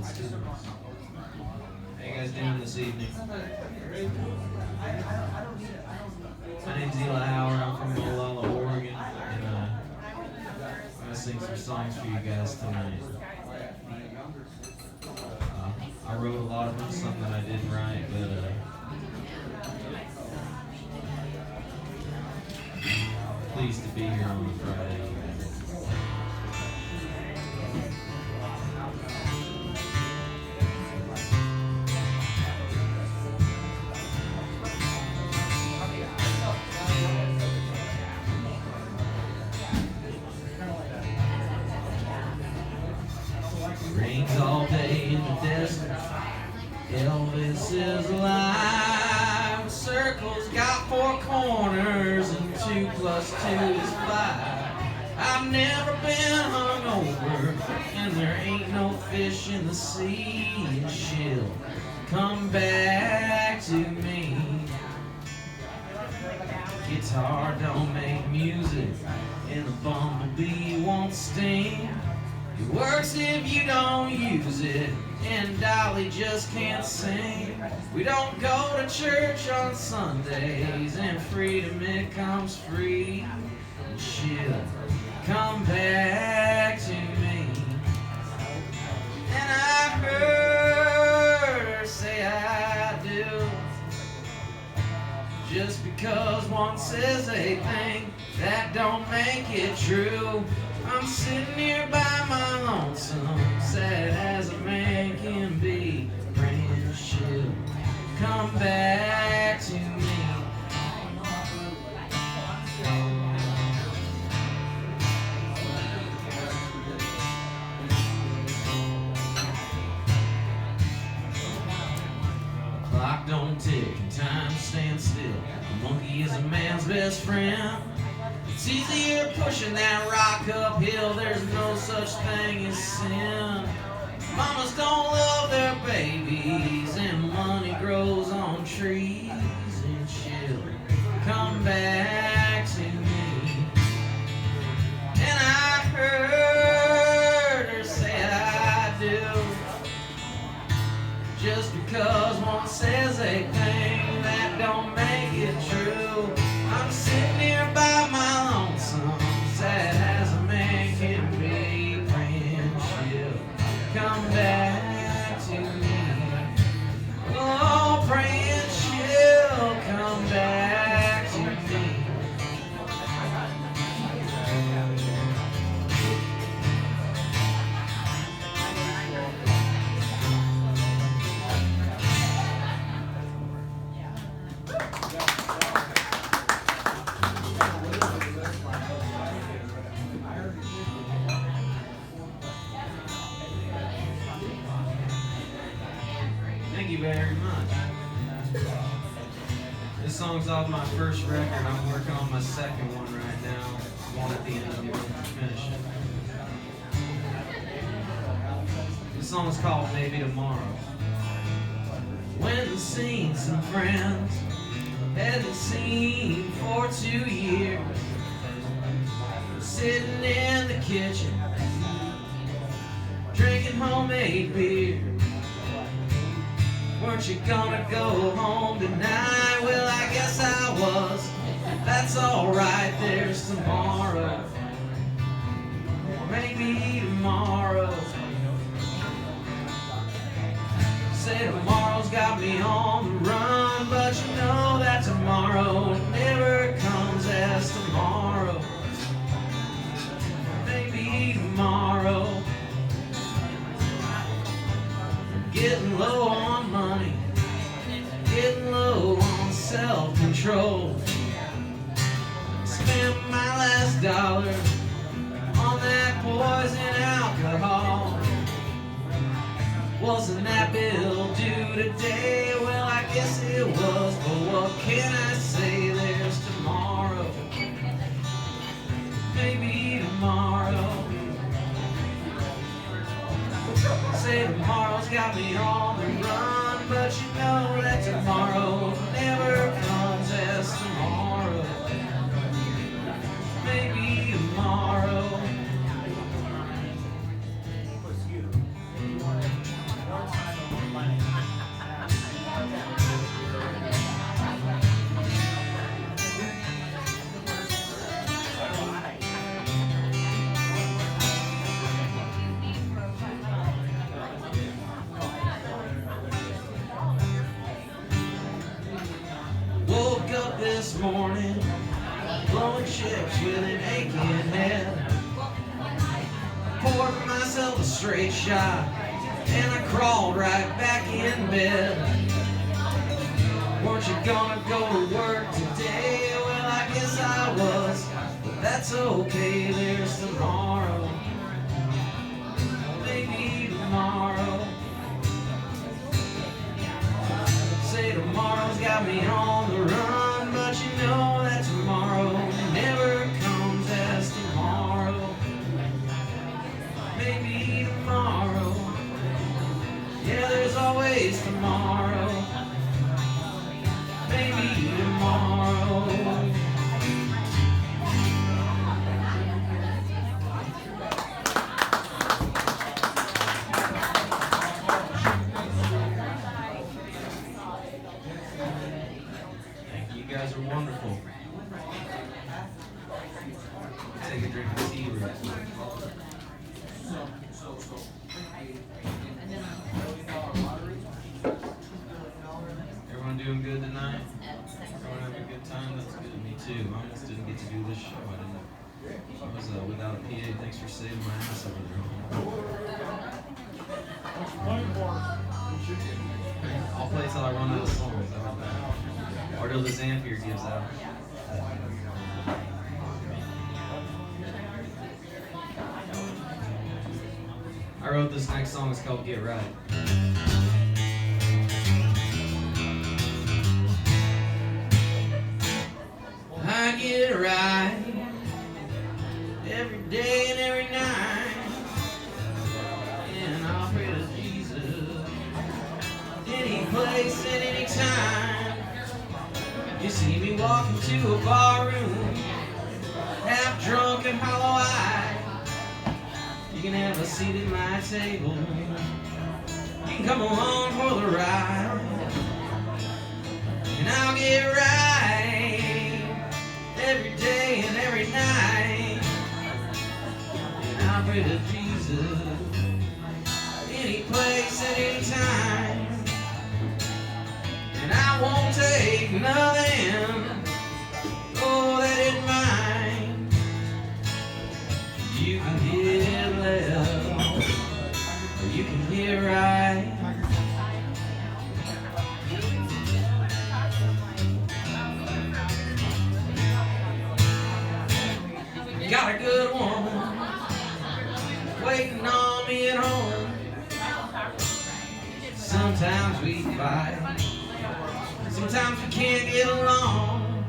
let's do this. How you guys doing this evening? My name's Eli Howard. I'm from Molalla, Oregon, and I'm gonna sing some songs for you guys tonight. I wrote a lot of them, some that I didn't write, but pleased to be here on a Friday. Rains all day in the desert. Elvis is alive. Circles got four corners, and 2 + 2 is 5. I've never been hungover, and there ain't no fish in the sea. And she'll come back to me. Guitar don't make music, and the bumblebee won't sting. It works if you don't use it, and Dolly just can't sing. We don't go to church on Sundays, and freedom it comes free. And she'll come back to me. And I heard her say I do. Just because one says a thing, that don't make it true. I'm sitting here by my lonesome, sad as a man can be, praying she'll come back to me. Clock don't tick and time stands still. A monkey is a man's best friend. It's easier pushing that rock uphill. There's no such thing as sin. Mamas don't love their babies, and money grows on trees. And she'll come back to me. And I heard her say I do. Just because one says a thing, that don't make it true. I'm sitting here by my lonesome, sad as a man can be, praying she'll come back to me. Oh, praying she'll come back to me. Thank you very much. This song's off my first record. I'm working on my second one right now. One at the end of the month to finish it. This song's called Maybe Tomorrow. Went and seen some friends, hadn't seen for 2 years. Sitting in the kitchen, drinking homemade beer. Weren't you gonna go home tonight? Well, I guess I was. That's alright, there's tomorrow. Or maybe tomorrow. Say tomorrow's got me on the run, but you know that tomorrow never comes as tomorrow. Maybe tomorrow. Getting low on money, getting low on self-control. Spent my last dollar on that poison alcohol. Wasn't that bill due today? Well, I guess it was, but what can I say? There's tomorrow, maybe tomorrow. Say tomorrow's got me on the run, but you know that tomorrow never comes as tomorrow. Maybe tomorrow. chips with an aching head. Poured myself a straight shot and I crawled right back in bed. Weren't you gonna go to work today? Well, I guess I was, but that's okay, there's tomorrow. Maybe tomorrow. Say tomorrow's got me on the run, but you know that tomorrow never comes as tomorrow. Maybe tomorrow. Yeah, there's always tomorrow. Maybe tomorrow. Thank you. You guys are wonderful. Take a drink of tea real quick. Everyone doing good tonight? Everyone having a good time? That's good. Me too. I almost didn't get to do this show. I was without a PA. Thanks for saving my ass over there. I'll play till I run out of songs. How about that? Or till this amp here gives out. I wrote this next song. It's called Get Right. I get right every day and every night, and I'll pray to Jesus any place and any time. You see me walk into a bar room, half drunk and hollow-eyed. You can have a seat at my table. You can come along for the ride, and I'll get right every day and every night. And I'll pray to Jesus any place at any time. And I won't take nothing, oh, that ain't mine. You can get left, or you can get right. Got a good woman waiting on me at home. Sometimes we fight, sometimes we can't get along.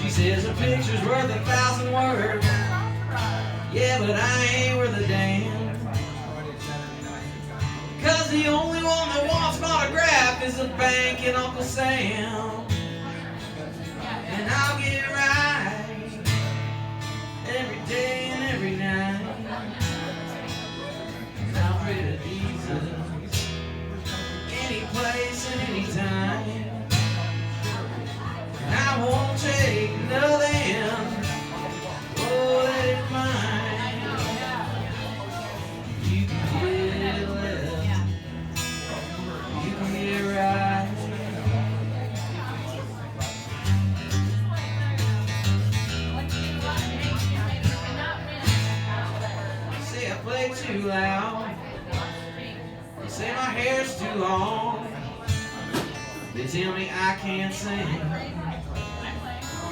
She says a picture's worth 1,000 words. Yeah, but I ain't worth a damn. 'Cause the only one that wants my autograph is a bank and Uncle Sam. And I'll get right every day and every night. And I'll pray to Jesus any place and any time. And I won't take nothing, oh, that ain't mine. You can get left, you can get right. Say I play too loud, they say my hair's too long, they tell me I can't sing.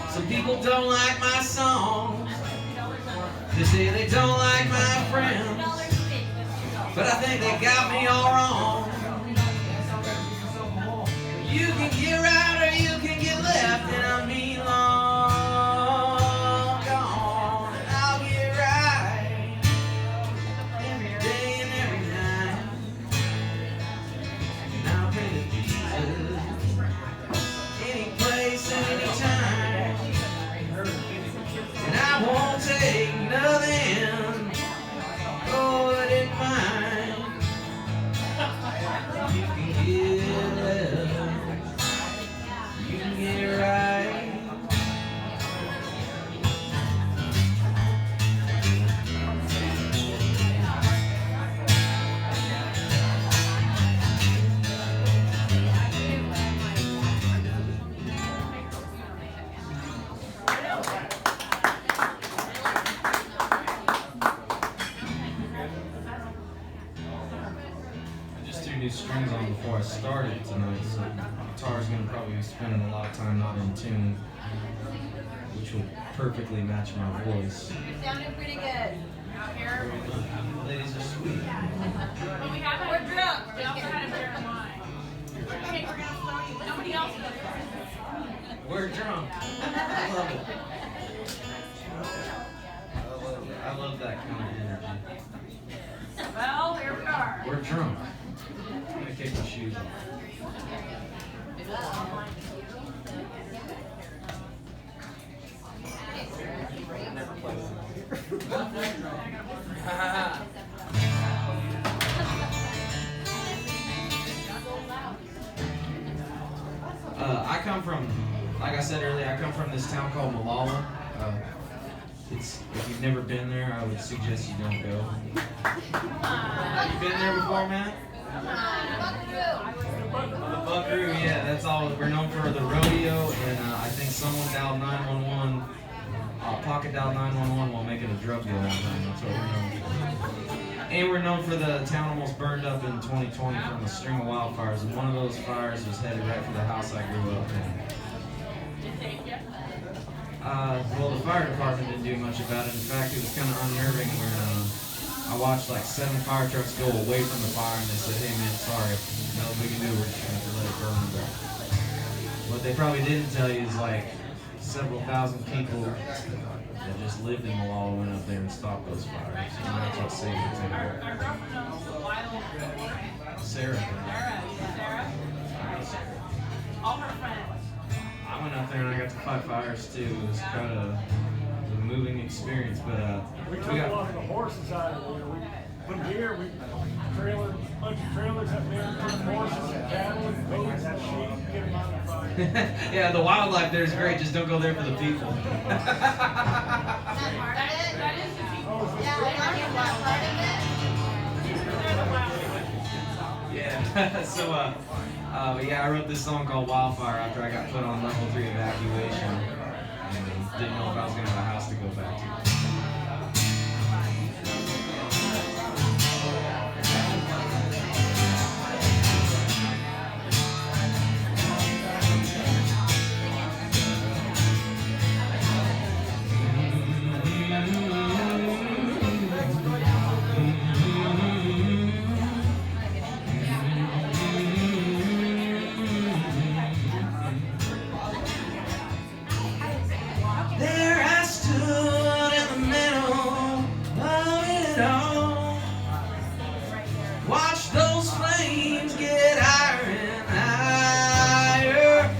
Some people don't like my songs, they say they don't like my friends, but I think they got me all wrong. You can get right or you can get left, and I mean long gone. And I'll get right every day and every night. And I'll pray to Jesus any place and any time. And I won't take nothing, oh, that ain't mine. new strings on before I started tonight, so the guitar's going to probably be spending a lot of time not in tune, which will perfectly match my voice. You're sounding pretty good. Out here. Ladies are sweet. But we have We're drunk. We also had a beer and wine. Okay, we're gonna start. Nobody else is. We're drunk. I love it. I love that kind of energy. Well, here we are. We're drunk. I'm gonna kick my shoes off. I come from, like I said earlier, I come from this town called Malala. If you've never been there, I would suggest you don't go. You been there before, man? The Buckaroo, yeah, that's all. We're known for the rodeo, and I think someone dialed 911, pocket dialed 911 while making a drug deal one time. That's what we're known for. And we're known for the town almost burned up in 2020 from a string of wildfires, and one of those fires was headed right for the house I grew up in. Well, the fire department didn't do much about it. In fact, it was kind of unnerving when I watched like 7 fire trucks go away from the fire, and they said, "Hey man, sorry, no we can do. We're just going to let it burn." But what they probably didn't tell you is like several thousand people that just lived in Malala went up there and stopped those fires. And that's what saved the town. Our girlfriend knows Sarah. all her friends. I went up there and I got to fight fires too. It was kind of a moving experience, but we took a lot of the horses out of there. We put gear, we trailer, bunch of trailers up there, put horses and cattle and goats and sheep, get them out of the fire. Yeah, the wildlife there is great. Just don't go there for the people. That is the people. Yeah. So, but yeah, I wrote this song called Wildfire after I got put on level 3 evacuation and didn't know if I was gonna have a house to go back to. There I stood in the middle of it all. Watch those flames get higher and higher.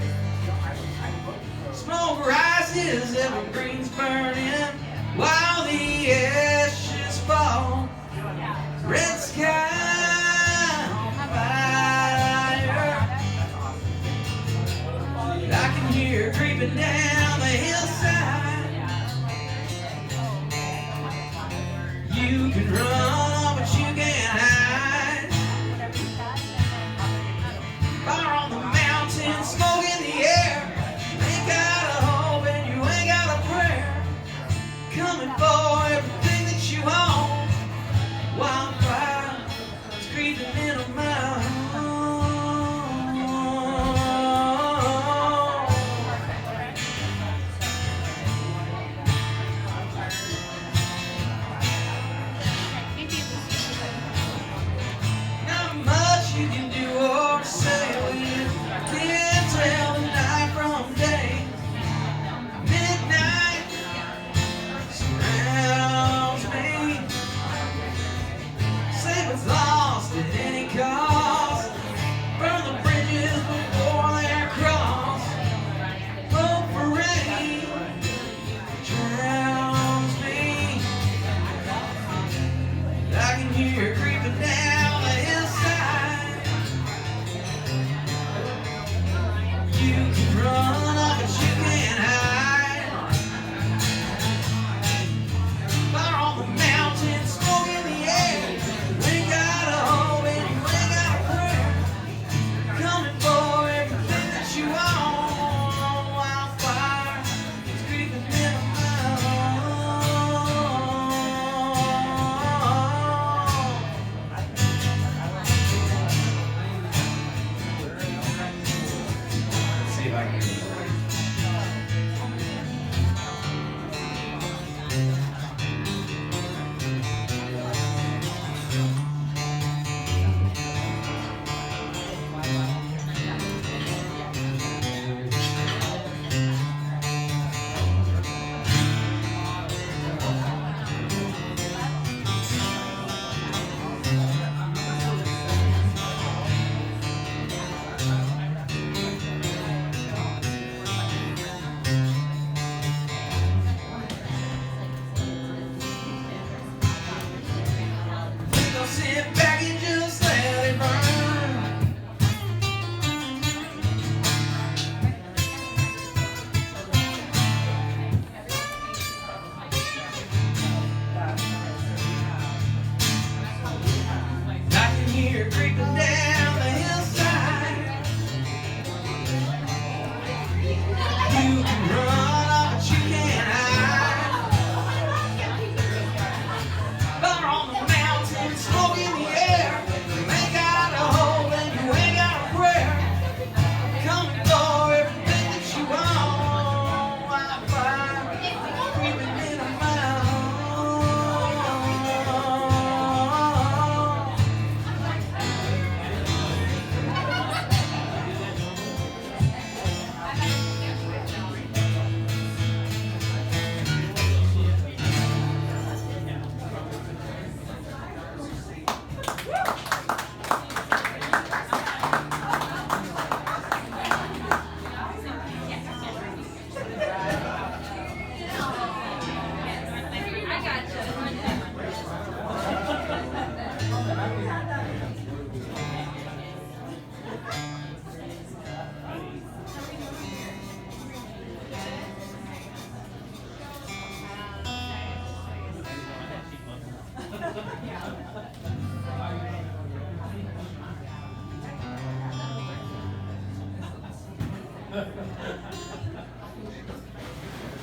Smoke rises, evergreens burning while the ashes fall. Red sky on fire. I can hear creeping down the hillside. You can run, but you can't hide. hear creeping down the hillside. You can run, but you can't hide. Fire on the mountain, smoke in the air. You ain't got a hope and you ain't got a prayer. Coming for everything that you want. Wildfire, creeping in a mile.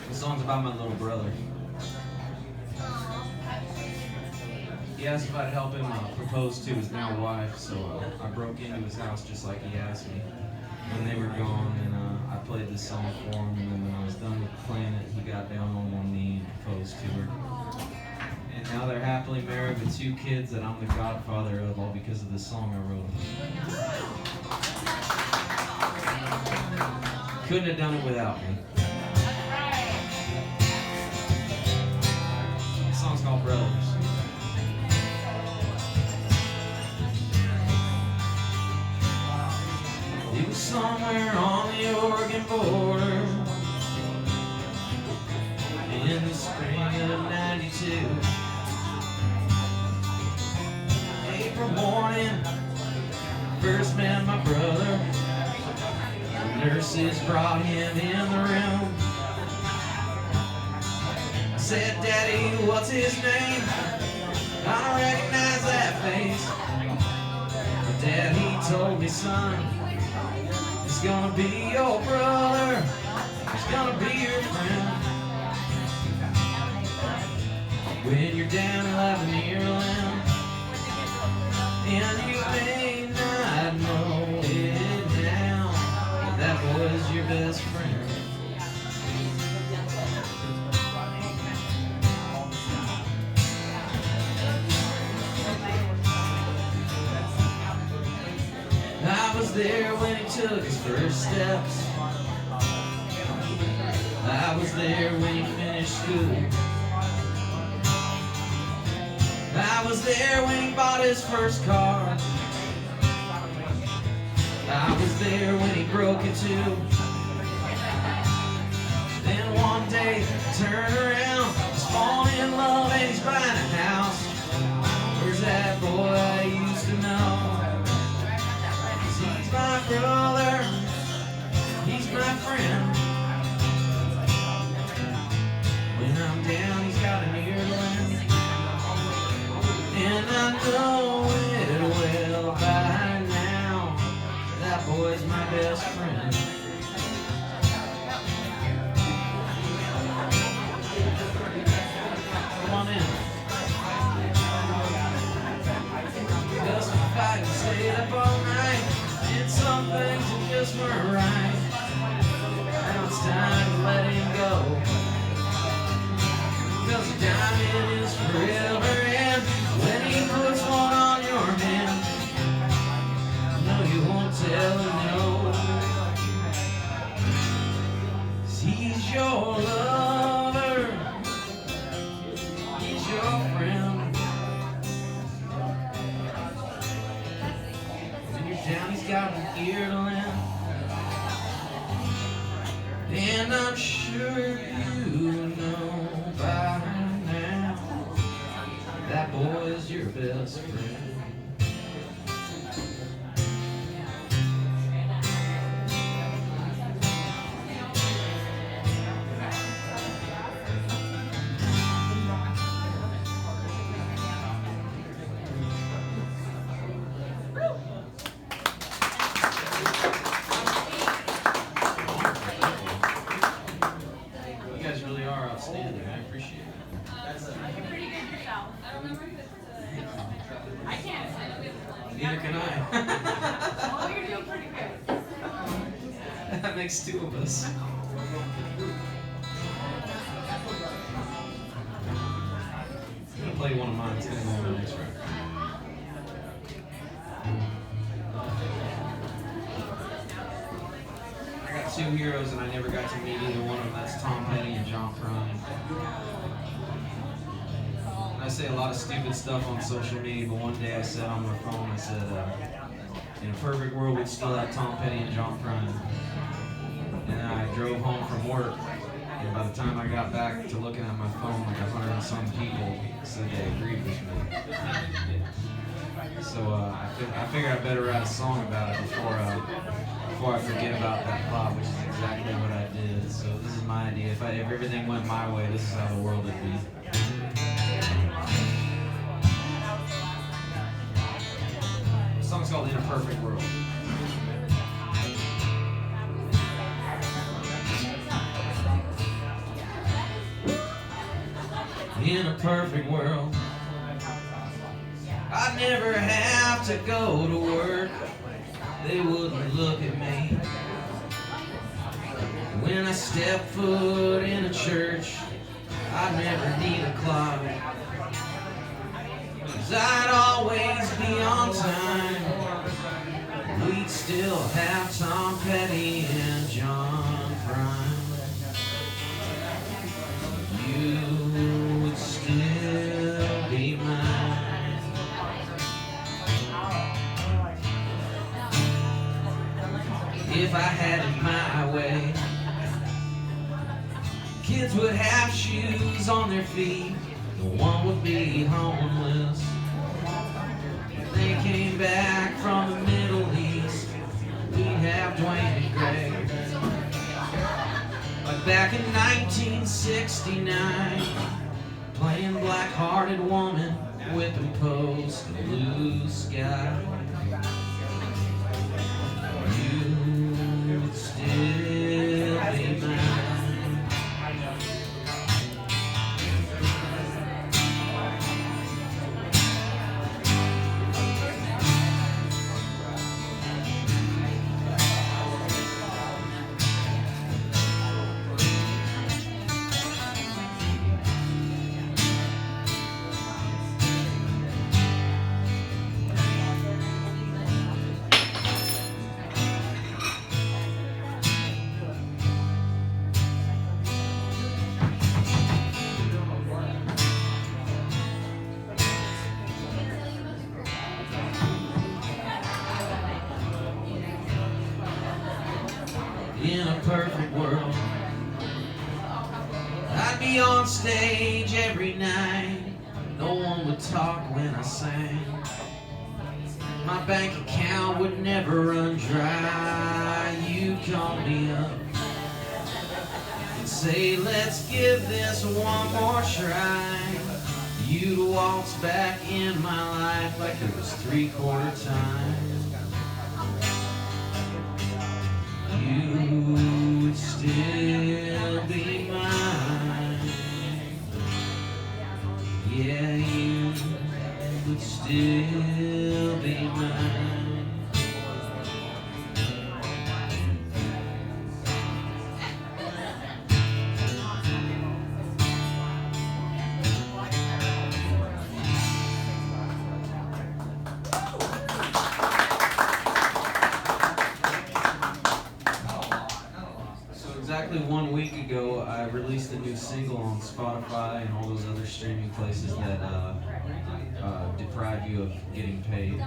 This song's about my little brother. He asked if I'd help him propose to his now wife, so I broke into his house just like he asked me. When they were gone, and I played this song for him, and then when I was done with playing it, he got down on one knee and proposed to her. And now they're happily married with 2 kids that I'm the godfather of, all because of the song I wrote. Couldn't have done it without me. The song's called Brothers. It was somewhere on the Oregon border in the spring of '92. April morning, first met my brother. The nurses brought him in the room. I said, "Daddy, what's his name? I don't recognize that face." But Dad, he told me, "Son, he's gonna be your brother. He's gonna be your friend. When you're down 11-year-old, and you may not know it now, but that was your best friend." I was there when he took his first steps. I was there when he finished school. I was there when he bought his first car. I was there when he broke it too. Then one day, turned around, he's falling in love and he's buying a house. Where's that boy I used to know? He's my brother, he's my friend. When I'm down, he's got an ear to lend. And I know it well by now, that boy's my best friend. Come on in. Just a fight and stayed up all night. Did some things that just weren't right. Now it's time to let him go. Cause the diamond is forever, and when he puts one on your hand, no, you won't tell him no. 'Cause he's your lover, he's your friend. When you're down, he's got an ear to lend. And I'm sure you know by now, that boy's your best friend. Neither can I. Oh, you're doing pretty good. That makes two of us. I'm gonna play one of mine. It's gonna go on the next record. I got two heroes and I never got to meet either one of them. That's Tom Petty and John Prine. And I say a lot of stupid stuff on social media, but one day I said on my phone, I said, in a perfect world, we'd still have Tom Petty and John Prine. And I drove home from work, and by the time I got back to looking at my phone, like 100 and some people said they agreed with me. So I figured I better write a song about it before I forget about that thought, which is exactly what I did. So this is my idea. If everything went my way, this is how the world would be. The song's called In a Perfect World. In a perfect world, I'd never have to go to work. They wouldn't look at me. When I step foot in a church, I'd never need a clock. 'Cause I'd always be on time. We'd still have Tom Petty and John Prine. You would still be mine. If I had it my way, kids would have shoes on their feet. No one would be homeless. If they came back from the Middle East, we'd have Dwayne and Greg. Like back in 1969, playing Black-Hearted Woman, whipping post in the blue sky. You would still be mine. In a perfect world, I'd be on stage every night. No one would talk when I sang. My bank account would never run dry. You'd call me up and say, let's give this one more try. You'd waltz back in my life like it was 3/4 time. You would still be mine. Yeah, you would still be mine. Exactly 1 week ago, I released a new single on Spotify and all those other streaming places that deprive you of getting paid.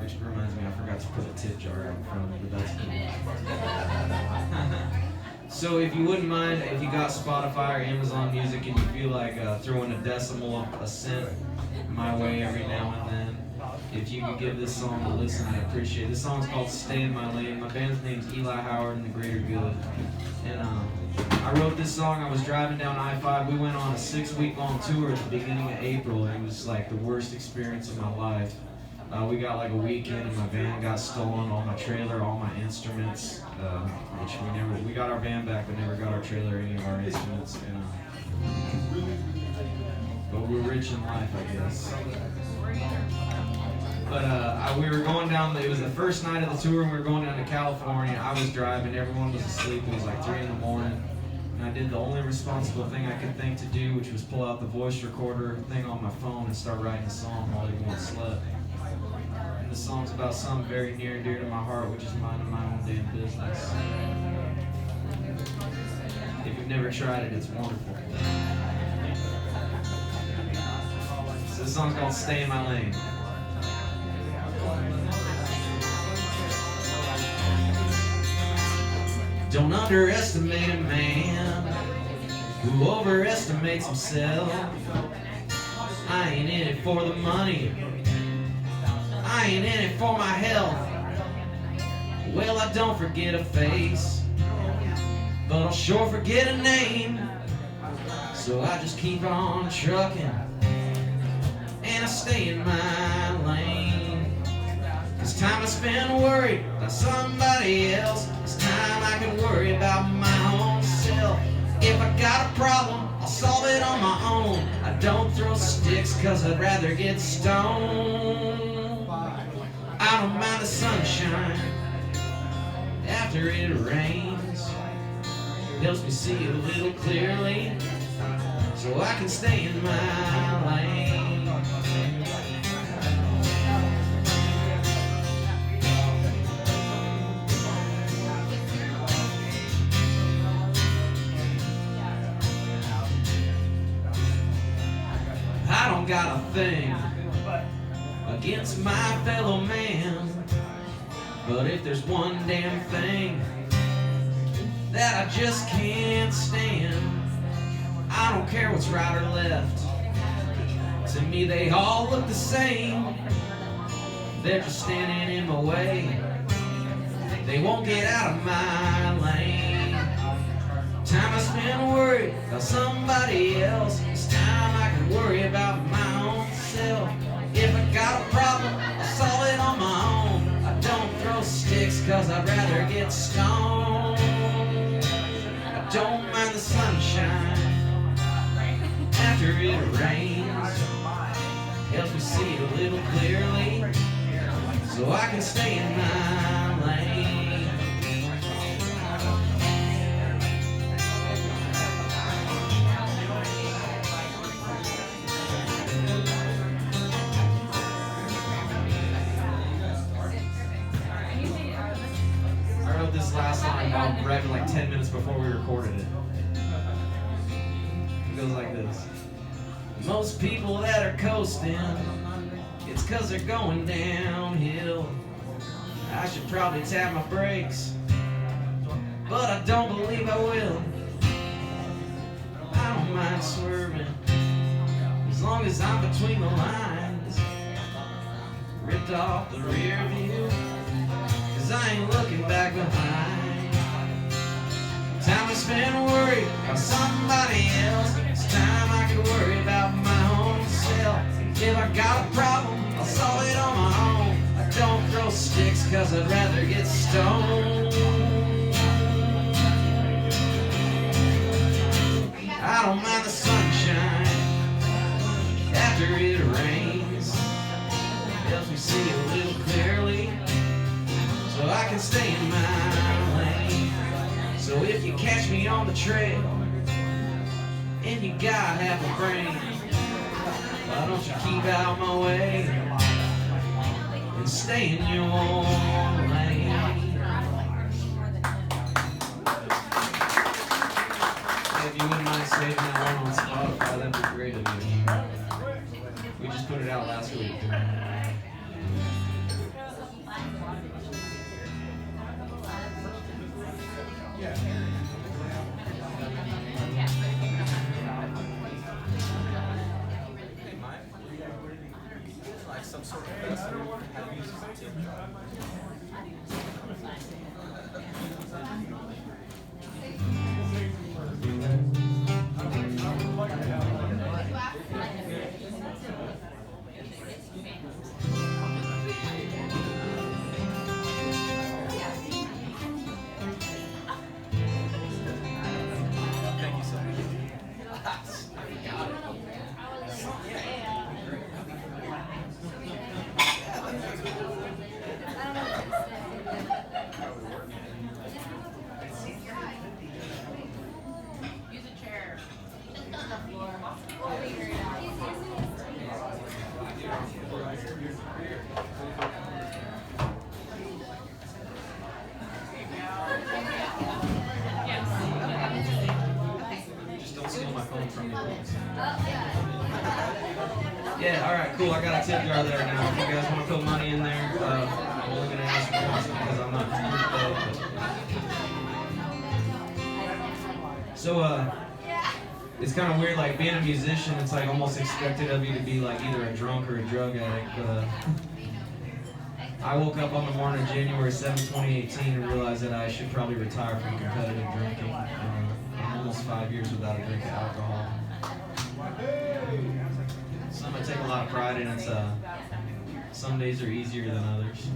Which reminds me, I forgot to put a tip jar out in front, but that's cool. So if you wouldn't mind, if you got Spotify or Amazon Music and you feel like throwing a decimal, a cent my way every now and then, if you could give this song a listen, I'd appreciate it. This song's called Stay in My Lane. My band's name's Eli Howard and the Greater Good. And I wrote this song, I was driving down I-5. We went on a 6-week-long tour at the beginning of April, and it was like the worst experience of my life. We got like a weekend and my van got stolen, all my trailer, all my instruments, which we got our van back but never got our trailer or any of our instruments. And, but we're rich in life, I guess. But we were going down, it was the first night of the tour, and we were going down to California. I was driving, everyone was asleep, it was like 3 in the morning. And I did the only responsible thing I could think to do, which was pull out the voice recorder thing on my phone and start writing a song while everyone slept. And the song's about something very near and dear to my heart, which is minding my own damn business. If you've never tried it, it's wonderful. So this song's called Stay in My Lane. Don't underestimate a man who overestimates himself. I ain't in it for the money, I ain't in it for my health. Well, I don't forget a face, but I'll sure forget a name. So I just keep on trucking, and I stay in my lane. It's time I spend worried about somebody else. It's time I can worry about my own self. If I got a problem, I'll solve it on my own. I don't throw sticks, cause I'd rather get stoned. I don't mind the sunshine after it rains. Helps me see a little clearly, so I can stay in my lane. I don't got a thing against my fellow man, but if there's one damn thing that I just can't stand, I don't care what's right or left. To me they all look the same. They're just standing in my way. They won't get out of my lane. Time I spend worried about somebody else. It's time I can worry about my own self. If I got a problem, I'll solve it on my own. I don't throw sticks, cause I'd rather get stoned. I don't mind the sunshine after it rains. Helps me see a little clearly, so I can stay in my lane. I wrote this last line about right like 10 minutes before we recorded it. It goes like this. Most people that are coasting, it's cause they're going downhill. I should probably tap my brakes, but I don't believe I will. I don't mind swerving, as long as I'm between the lines. Ripped off the rear view, cause I ain't looking back behind. Time to spend worried about somebody else. It's time I can worry about my own self. If I got a problem, I'll solve it on my own. I don't throw sticks, cause I'd rather get stoned. I don't mind the sunshine after it rains. Helps me see a little clearly, so I can stay in my lane. So if you catch me on the trail and you gotta have a brain, why don't you keep out my way and stay in your own lane? If you wouldn't mind saving that one on Spotify, that'd be great of you. We just put it out last week. Like some sort of festival, have music Thank you so much. Yeah, alright, cool. I got a tip jar there now. If you guys want to put money in there, I'm only going to ask once because I'm not here today. So, it's kind of weird, like being a musician, it's like almost expected of you to be like either a drunk or a drug addict. But I woke up on the morning of January 7, 2018 and realized that I should probably retire from competitive drinking. I'm almost 5 years without a drink of alcohol. Something I take a lot of pride in. It's some days are easier than others.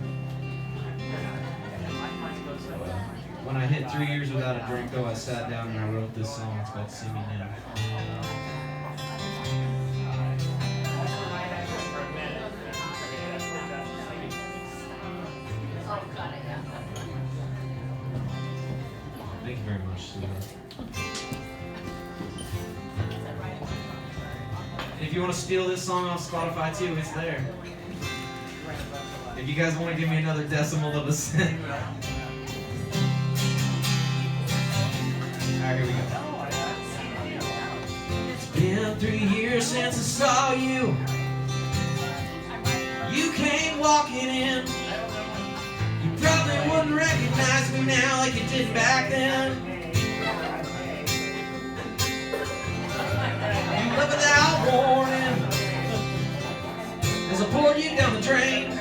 When I hit 3 years without a drink, though, I sat down and I wrote this song. It's called "See Me Now." Thank you very much, sweetheart. If you want to steal this song off Spotify too, it's there. If you guys want to give me another decimal of a cent. Alright, here we go. It's been 3 years since I saw you. You came walking in. You probably wouldn't recognize me now like you did back then. You left without warning as I poured you down the drain.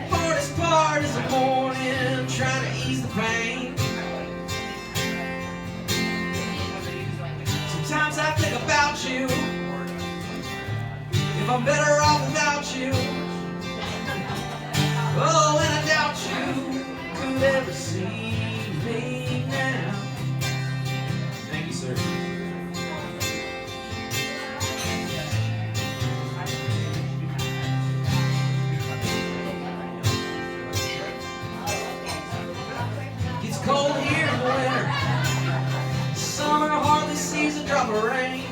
Hardest part is the morning, trying to ease the pain. Sometimes I think about you, if I'm better off without you. Oh, and I doubt you could ever see me now. Thank you, sir. It's cold here in the winter. Summer hardly sees a drop of rain.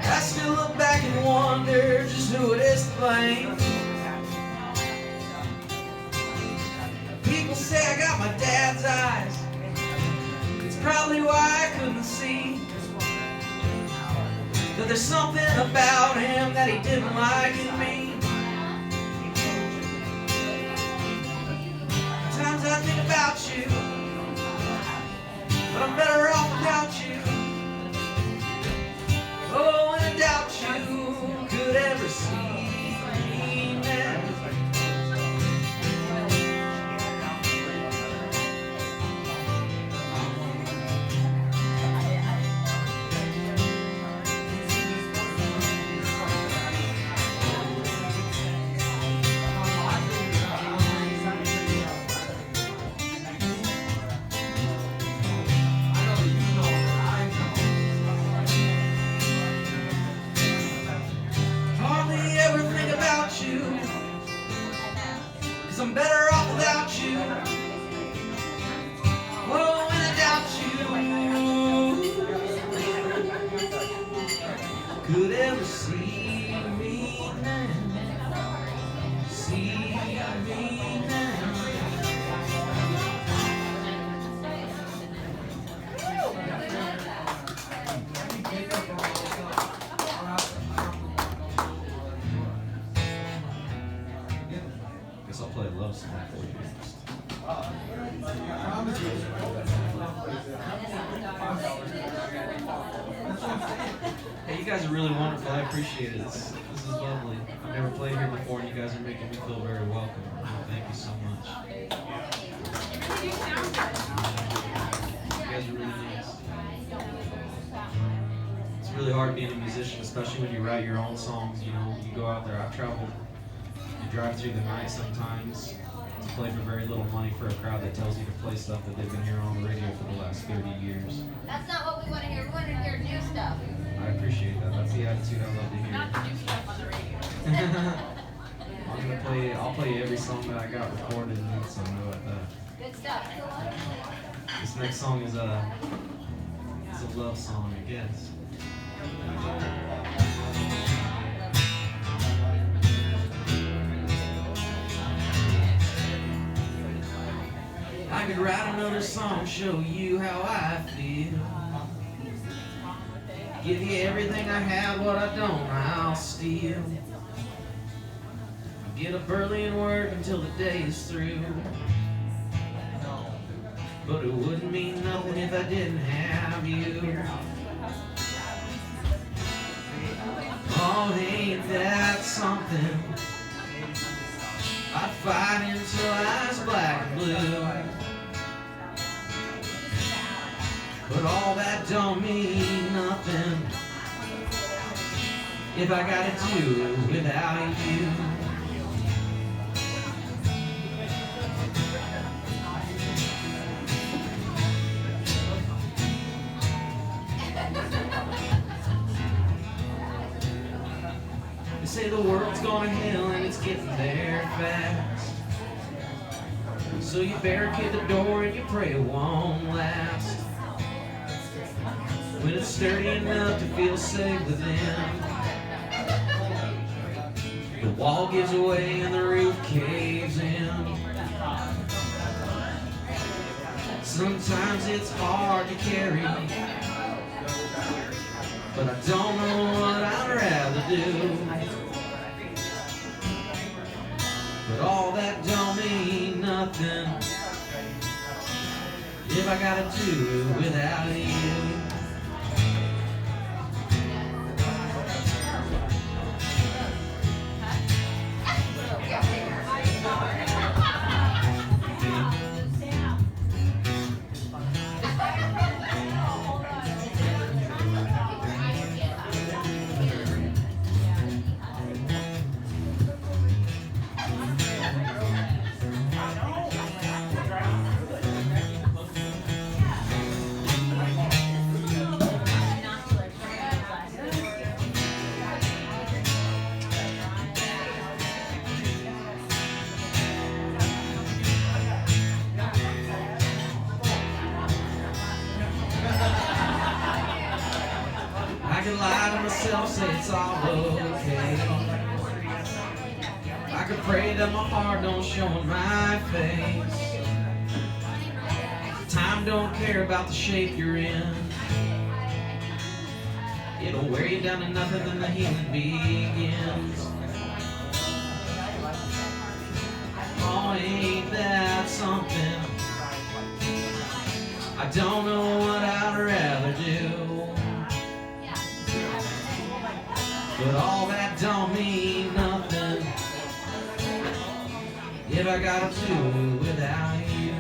I still look back and wonder just who it is to blame. People say I got my dad's eyes. It's probably why I couldn't see that there's something about him that he didn't like in me. Sometimes I think about you, but I'm better off without you. Oh, and I doubt you could ever see me now. I'm better off without you. Oh, and I doubt you could ever see me now. See me now. Guess I'll play a love song for you next. Hey, you guys are really wonderful. I appreciate it. This is lovely. I've never played here before, and you guys are making me feel very welcome. Thank you so much. You guys are really nice. It's really hard being a musician, especially when you write your own songs. You know, you go out there. I've traveled. You drive through the night sometimes to play for very little money for a crowd that tells you to play stuff that they've been hearing on the radio for the last 30 years. That's not what we want to hear. We want to hear new stuff. I appreciate that. That's the attitude I love to hear. Not the new stuff on the radio. I'll play every song that I got recorded, and so know about that. Good stuff. This next song is a love song, I guess. I could write another song, show you how I feel. Give you everything I have, what I don't, I'll steal. Get up early and work until the day is through. But it wouldn't mean nothing if I didn't have you. Oh, ain't that something? I'd fight until I was black and blue. But all that don't mean nothing if I gotta do it without you. They say the world's going to hell and it's getting there fast. So you barricade the door and you pray it won't last. When it's sturdy enough to feel safe within, the wall gives away and the roof caves in. Sometimes it's hard to carry, but I don't know what I'd rather do. But all that don't mean nothing if I gotta do it without you. I can lie to myself, say it's all okay. I can pray that my heart don't show in my face. Time don't care about the shape you're in. It'll wear you down to nothing, then the healing begins. Oh, ain't that something? I don't know what I'd rather do. But all that don't mean nothing if I gotta do it without you.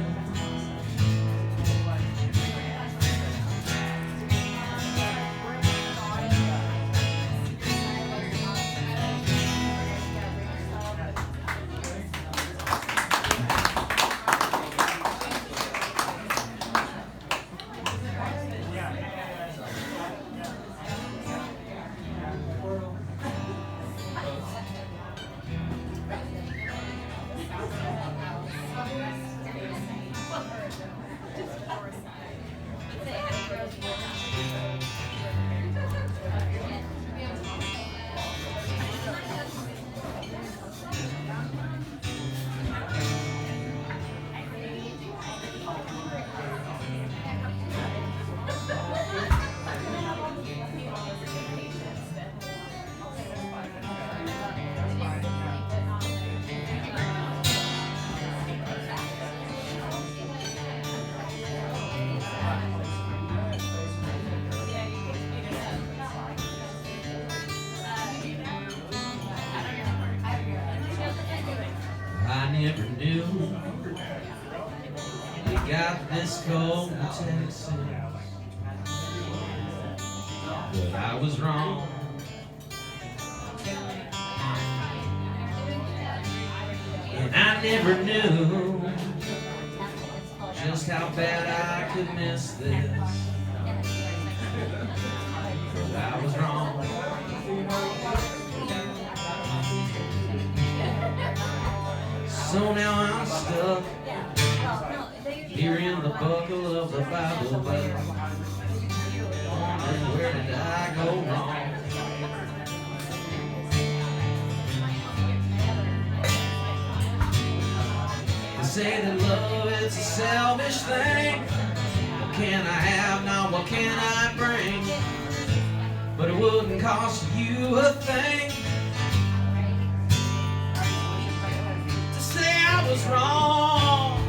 I never knew you got this cold in Texas, but I was wrong. And I never knew just how bad I could miss this, but I was wrong. So now I'm stuck here in the buckle of the Bible Belt. And where did I go wrong? They say that love is a selfish thing. What can I have now? What can I bring? but it wouldn't cost you a thing to say I was wrong.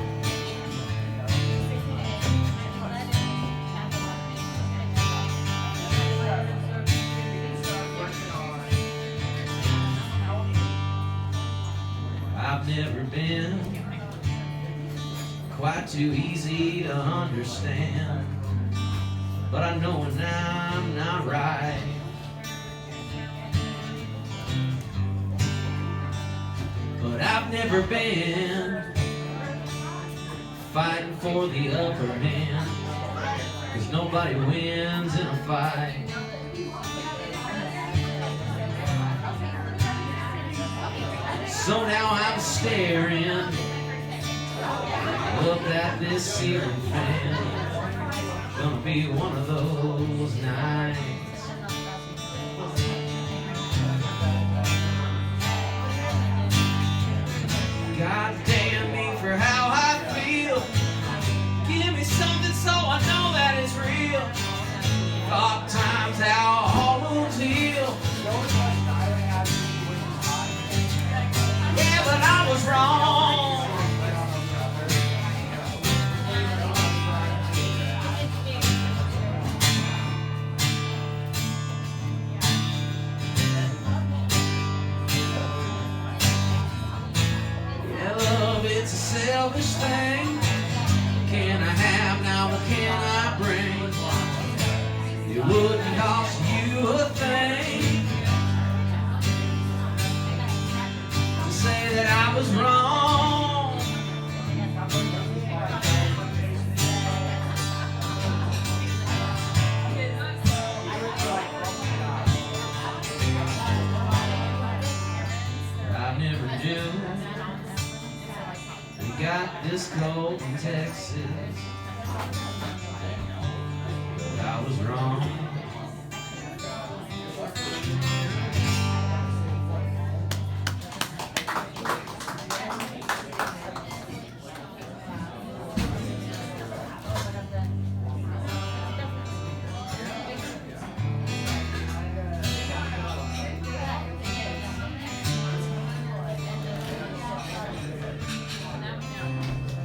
I've never been quite too easy to understand, but I know when I'm not right. But I've never been fighting for the upper hand, 'cause nobody wins in a fight. So now I'm staring up at this ceiling fan. Gonna be one of those nights. God damn me for how I feel. Give me something so I know that it's real. Thought times how all wounds heal. Yeah, but I was wrong. Yeah, love, it's a selfish thing. Can I have now, what can I bring? It wouldn't cost you a thing to say that I was wrong. I never knew we got this cold in Texas, but I was wrong.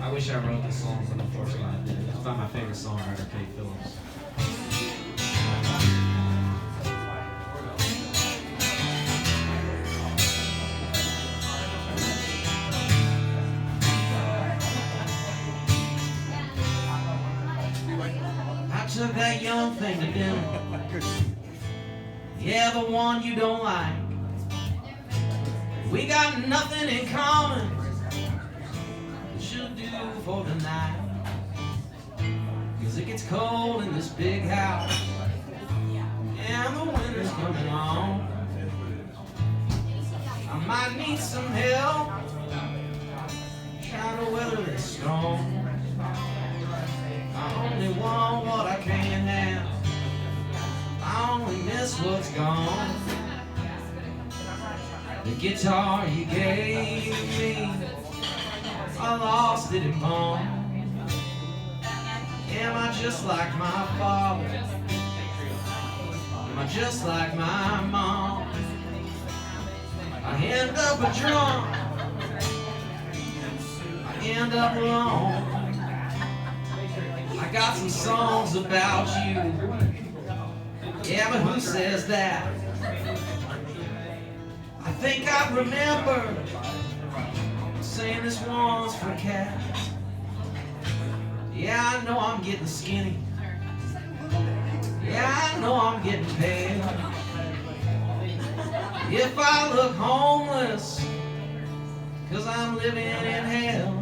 I wish I wrote this song, but unfortunately I didn't. It's by my favorite songwriter, Kate Phillips. I took that young thing to dinner. Yeah, the one you don't like. We got nothing in common. She'll do for tonight, 'cause it gets cold in this big house, and the winter's coming on. I might need some help trying to weather this storm. I only want what I can have. I only miss what's gone. The guitar you gave me, I lost it in pawn. Am I just like my father? Am I just like my mom? I end up a drunk, I end up alone. I got some songs about you. Yeah, but who says that? I think I remember saying this one's for cats. Yeah, I know I'm getting skinny. Yeah, I know I'm getting pale. If I look homeless, 'cause I'm living in hell.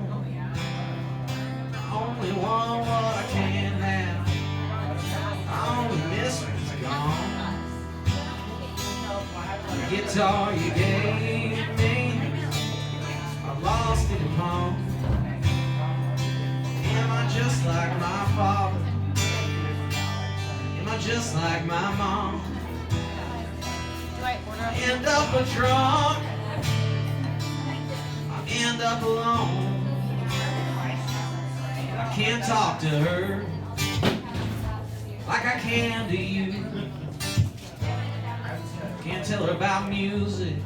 I only want what I can have. I only miss what's gone. The guitar you gave me, I lost it at home. Am I just like my father? Am I just like my mom? I end up a drunk, I end up alone. I can't talk to her like I can to you. Can't tell her about music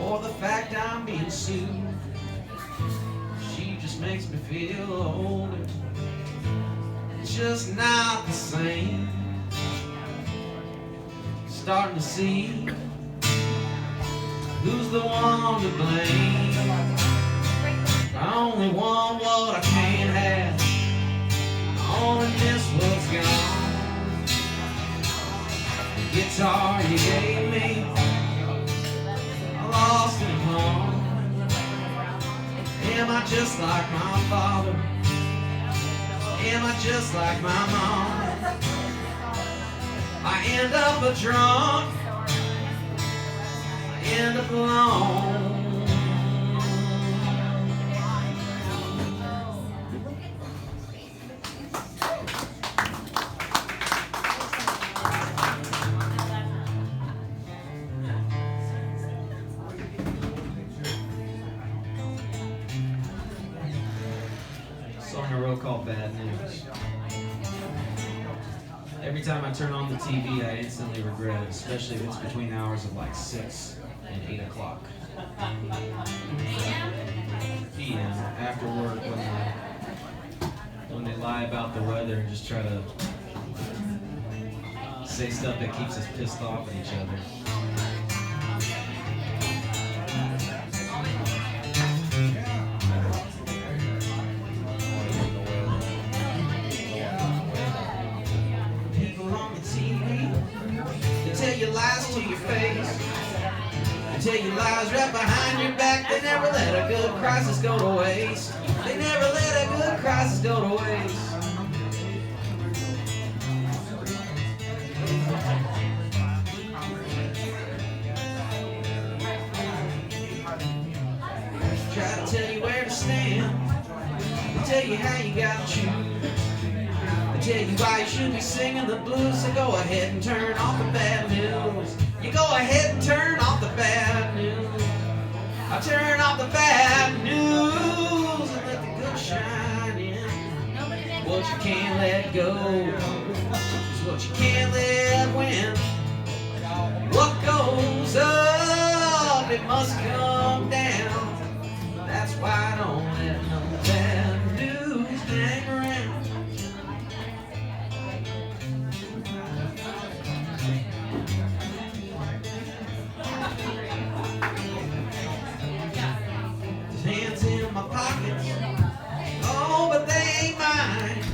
or the fact I'm being sued. She just makes me feel older. It's just not the same. Starting to see who's the one to blame. I only want what I can't have. I only miss what's gone. The guitar you gave me, I lost it home. Am I just like my father? Am I just like my mom? I end up a drunk, I end up alone. Song I wrote called Bad News. Every time I turn on the TV, I instantly regret it, especially if it's between the hours of like 6 and 8 o'clock. PM, after work, when they lie about the weather and just try to say stuff that keeps us pissed off at each other. Tell you lies to your face. They tell you lies right behind your back. They never let a good crisis go to waste. They never let a good crisis go to waste. Try to tell you where to stand. They tell you how you gotta choose. Tell you why you should be singing the blues, so go ahead and turn off the bad news. You go ahead and turn off the bad news. I turn off the bad news and let the good shine in. What you can't let go is what you can't let win. What goes up, it must come down. That's why I don't let no bad news hang around. Hands in my pockets, oh, but they ain't mine.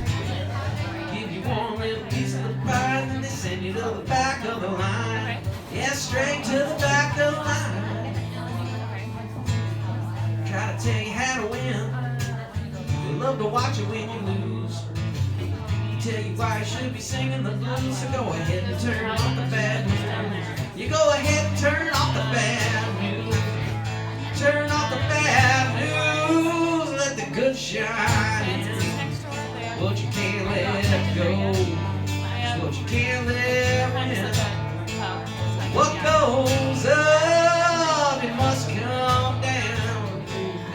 Give you one little piece of the pie, and then they send you to the back of the line. Yeah, straight to the back of the line. Try to tell you how to win. We love to watch you when you lose. Tell you why you should be singing the blues, so go ahead and turn off the bad news. You go ahead and turn off the bad news. Turn off the bad news, let the good shine in. What you can't let go is what you can't let win. What goes up, it must come down.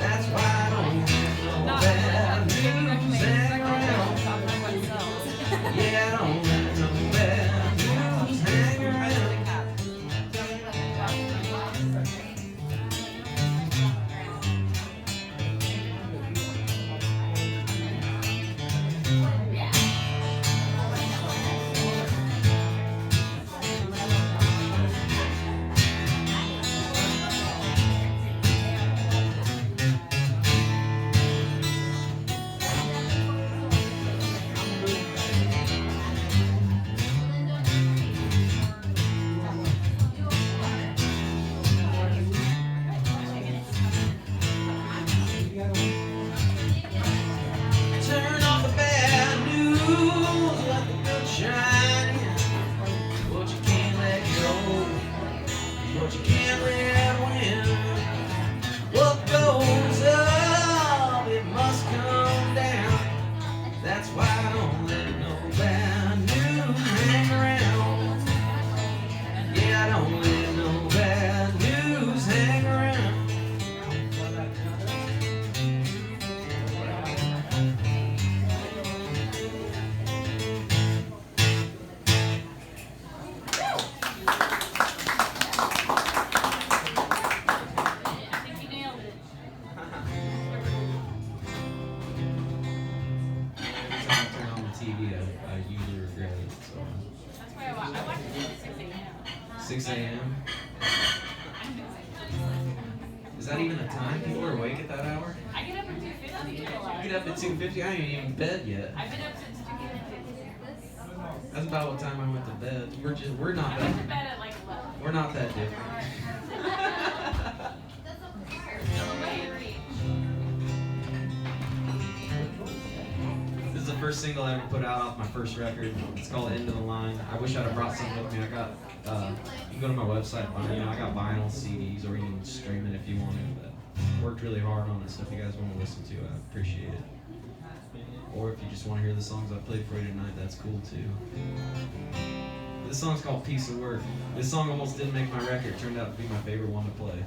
That's why I don't let no bad news hang around. Yeah, I don't let no bad news hang around. What you can't let win. What goes up, it must come down. That's why I don't let no bad news hang around. Yeah, I don't let no bad news hang around. 6 a.m. Is that even a time? People are awake at that hour? I get up at 2:50. You get up at 2:50? I ain't even in bed yet. I've been up since 2:50. That's about what time I went to bed. We're not I went to that bed at like 11. we're not that different. This is the first single I ever put out off my first record. It's called End of the Line. I wish I'd have brought something with me. I got you can go to my website, I got vinyl, CDs, or you can stream it if you want it. But I worked really hard on it, so if you guys want to listen to it, I appreciate it. Or if you just want to hear the songs I played for you tonight, that's cool too. This song's called Piece of Work. This song almost didn't make my record. It turned out to be my favorite one to play.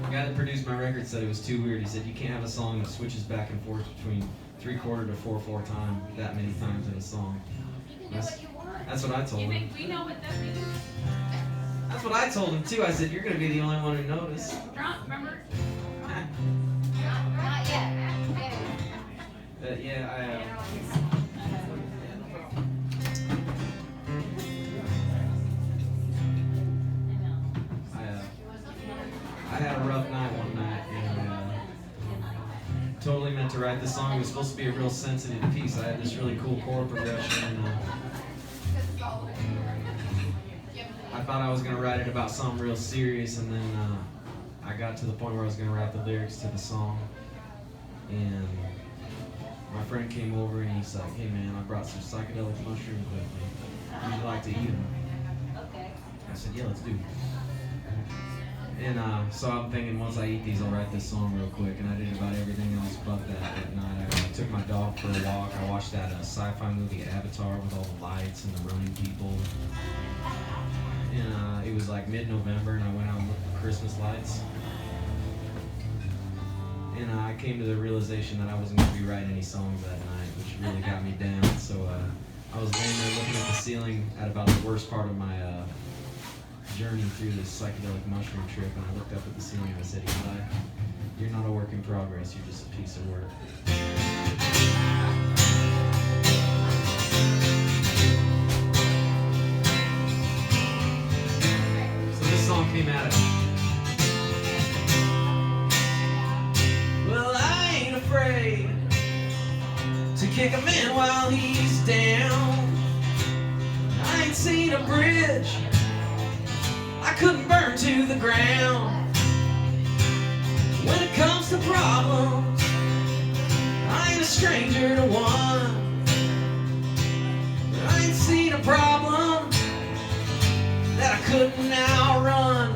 The guy that produced my record said it was too weird. He said you can't have a song that switches back and forth between 3/4 to 4/4 time that many times in a song. That's what I told You him. think we know what that means? That's what I told him too. I said you're gonna be the only one who noticed. Drunk, remember? Not yet. Yeah, I had a rough night one night, and totally meant to write this song. It was supposed to be a real sensitive piece. I had this really cool chord progression, and I thought I was going to write it about something real serious, and then I got to the point where I was going to write the lyrics to the song, and my friend came over and he's like, "Hey man, I brought some psychedelic mushrooms with me. Would you like to eat them?" Okay. I said, "Yeah, let's do it." And so I'm thinking once I eat these, I'll write this song real quick. And I did about everything else but that at night. I took my dog for a walk. I watched that sci-fi movie Avatar with all the lights and the running people. And it was like mid-November, and I went out and looked at the Christmas lights. And I came to the realization that I wasn't going to be writing any songs that night, which really got me down. So I was laying there looking at the ceiling at about the worst part of my journey through this psychedelic mushroom trip, and I looked up at the ceiling and I said, "Eli, you're not a work in progress, you're just a piece of work." So this song came out of well, I ain't afraid to kick a man while he's down. I ain't seen a bridge I couldn't burn to the ground. When it comes to problems, I ain't a stranger to one. I ain't seen a problem that I couldn't outrun.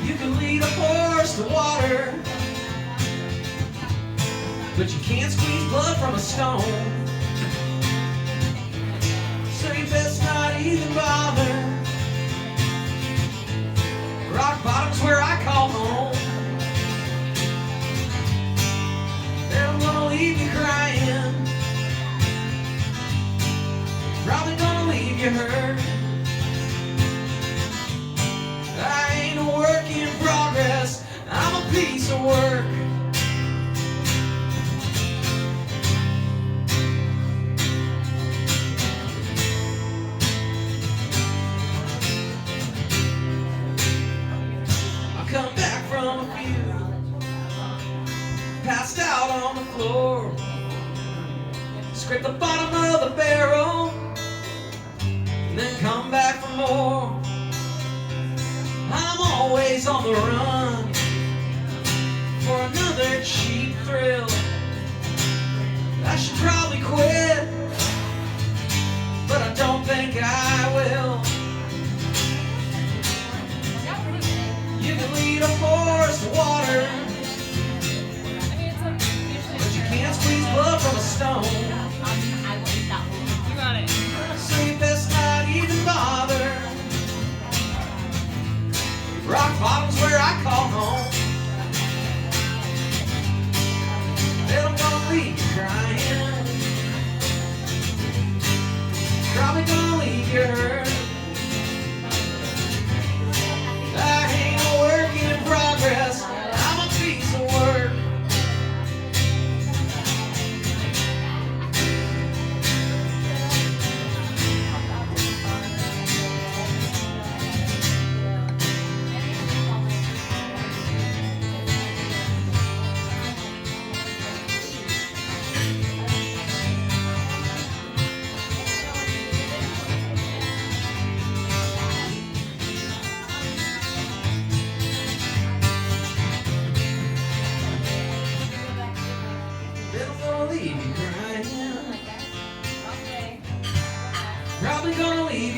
You can lead a horse to water, but you can't squeeze blood from a stone. So you best not even bother. Rock bottom's where I call home. They're gonna leave you crying, probably gonna leave you hurt. I ain't a work in progress, I'm a piece of work. Come back from a feud, passed out on the floor, scrape the bottom of the barrel, and then come back for more. I'm always on the run for another cheap thrill. I should probably quit, but I don't think I will. You can lead a horse to water, but you can't squeeze blood from a stone. You got it. So you best not even bother. Rock bottom's where I call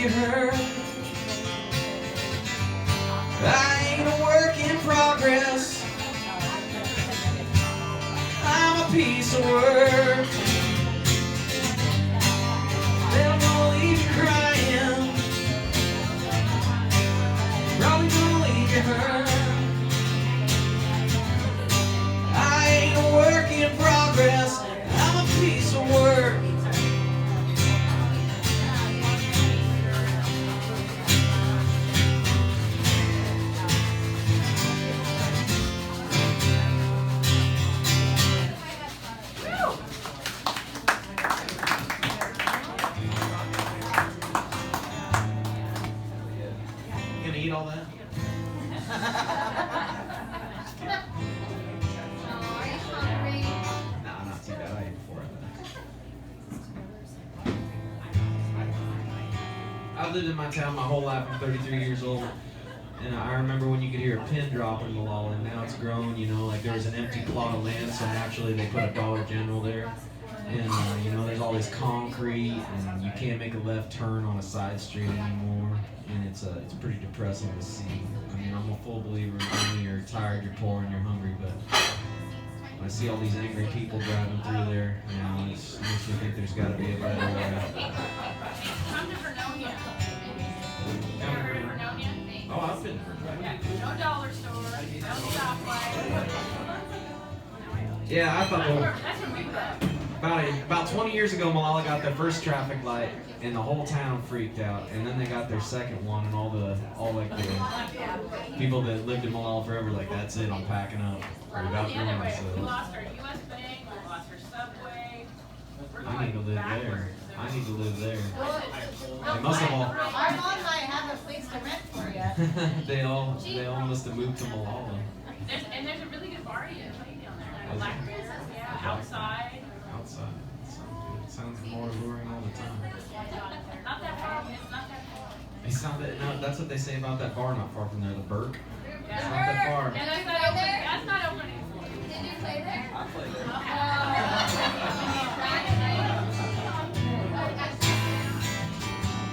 you hurt. I ain't a work in progress. I'm a piece of work. They'll gonna leave you crying. Probably gonna leave you hurt. I ain't a work in progress. I'm a piece of work. Gonna eat all that? No, not too bad. I ate before. I've lived in my town my whole life. I'm 33 years old. And I remember when you could hear a pin drop in Malala, and now it's grown, you know, like there was an empty plot of land, so naturally they put a Dollar General there. And, you know, there's all this concrete, and you can't make a left turn on a side street anymore. And it's pretty depressing to see. I mean, I'm a full believer when you're tired, you're poor, and you're hungry, but when I see all these angry people driving through there, you know, it makes me think there's got to be a better way. Come to Vernonia. You ever heard of Vernonia? Oh, I've been to Vernonia. Yeah, no dollar store, no stoplight. Yeah, I thought That's where we lived. about 20 years ago, Malala got their first traffic light, and the whole town freaked out. And then they got their second one, and all the people that lived in Malala forever, like, that's it, I'm packing up. We're about The doing other way. We ourselves. lost our U.S. Bank, we lost our Subway. We're I need to going live backwards. there. I need to live there. No, They must have all. Our mom might have a place to rent for you. they all must have moved to Malala. There's a really good bar you can play down there. Black bear, yeah, outside. Outside. Sounds more alluring all the time. Not that far. It's not that far. It's not that. No, that's what they say about that bar not far from there, the Burke. It's not Yeah. that far. And that's not opening. That's not opening. Did you play there? I played there.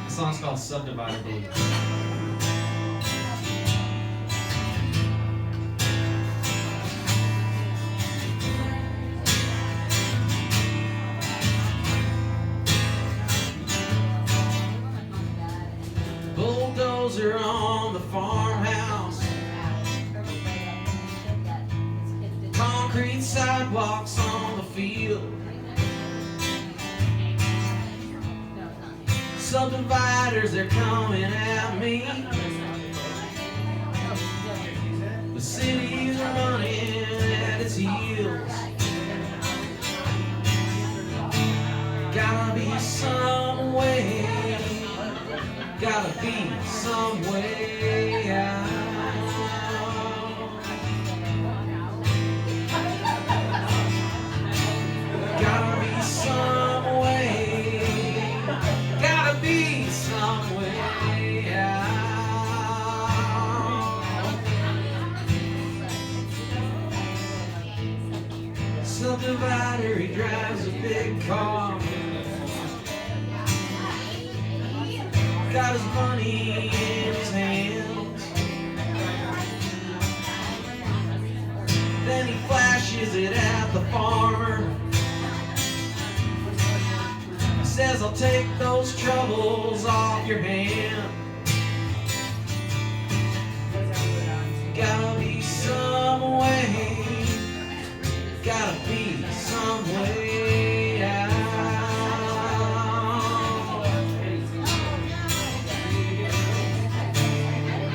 The song's called Subdivider Blues. Bulldozer on the farmhouse, concrete sidewalks on the field, subdividers, they're coming at me. The city's running at its heels. Gotta be some way, gotta be some way out. Gotta be some way, gotta be some way out. Subdivider, he drives a big car, got his money in his hands. Then he flashes it at the farmer. He says, I'll take those troubles off your hand. Gotta be some way, gotta be some way out.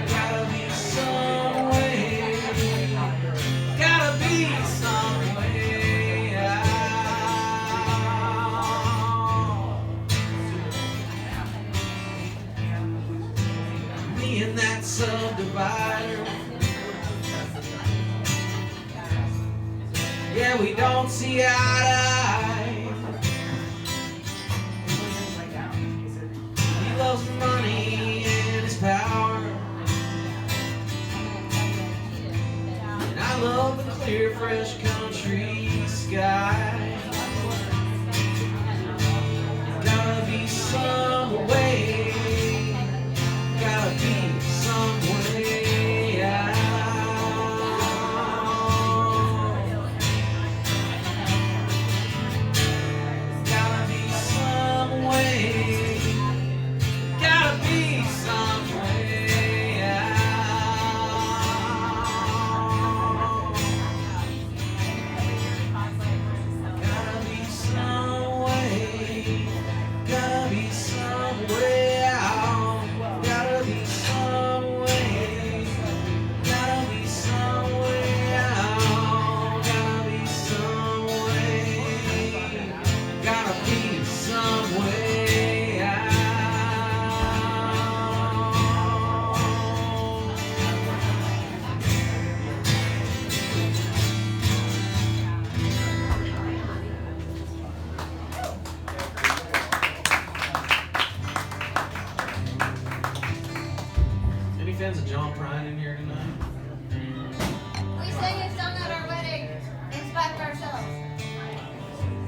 Gotta be some way, gotta be some way out. Me and that subdivider, yeah, we don't see eye to eye. He loves money and his power, and I love the clear, fresh country sky. Gotta be some way, fans of John Prine in here tonight? We sang a song at our wedding. In spite of ourselves.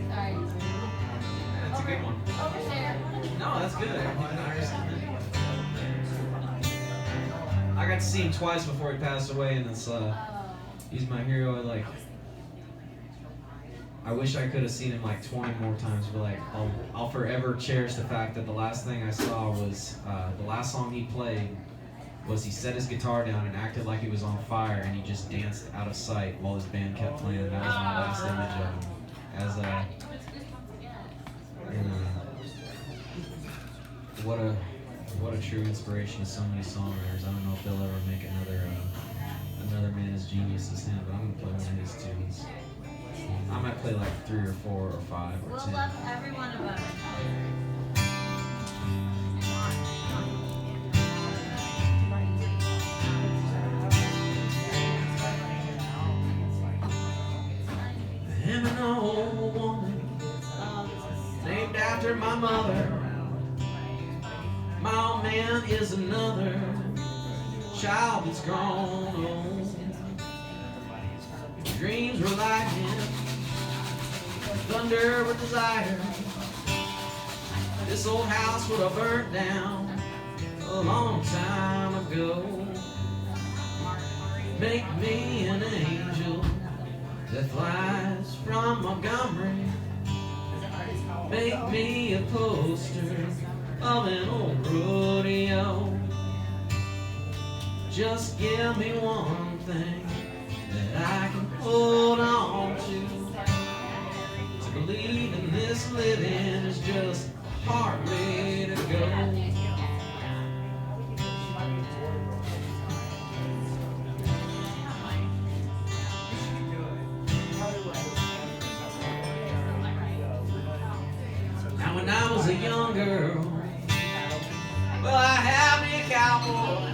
Sorry. That's a good one. Overshare. No, that's good. I got to see him twice before he passed away, and it's he's my hero. I wish I could have seen him like 20 more times, but like I'll forever cherish the fact that the last thing I saw was the last song he played was he set his guitar down and acted like he was on fire, and he just danced out of sight while his band kept playing. That was my last image of him. As what a true inspiration to so many songwriters. I don't know if they'll ever make another man as genius as him, but I'm gonna play one of his tunes. I might play like 3 or 4 or 5 or 10. We'll love every one of us. I'm an old woman named after my mother. My old man is another child that's grown old. Dreams were lightning, thunder with desire. This old house would have burnt down a long time ago. Make me an angel that flies from Montgomery. Make me a poster of an old rodeo. Just give me one thing that I can hold on to believe in this living is just a hard way to go. Now when I was a young girl, well, I had me a cowboy.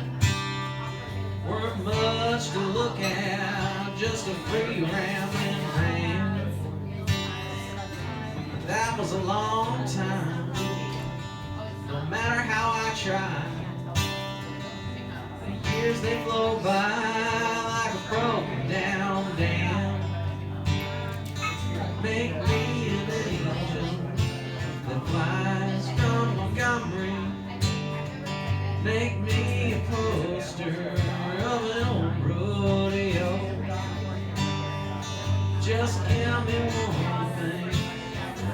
Weren't much to look at, just a free rambling man. That was a long time, no matter how I tried. The years they flow by like a broken down dam. Make me an angel that flies from Montgomery. Make me a poster of an old rodeo. Just give me one thing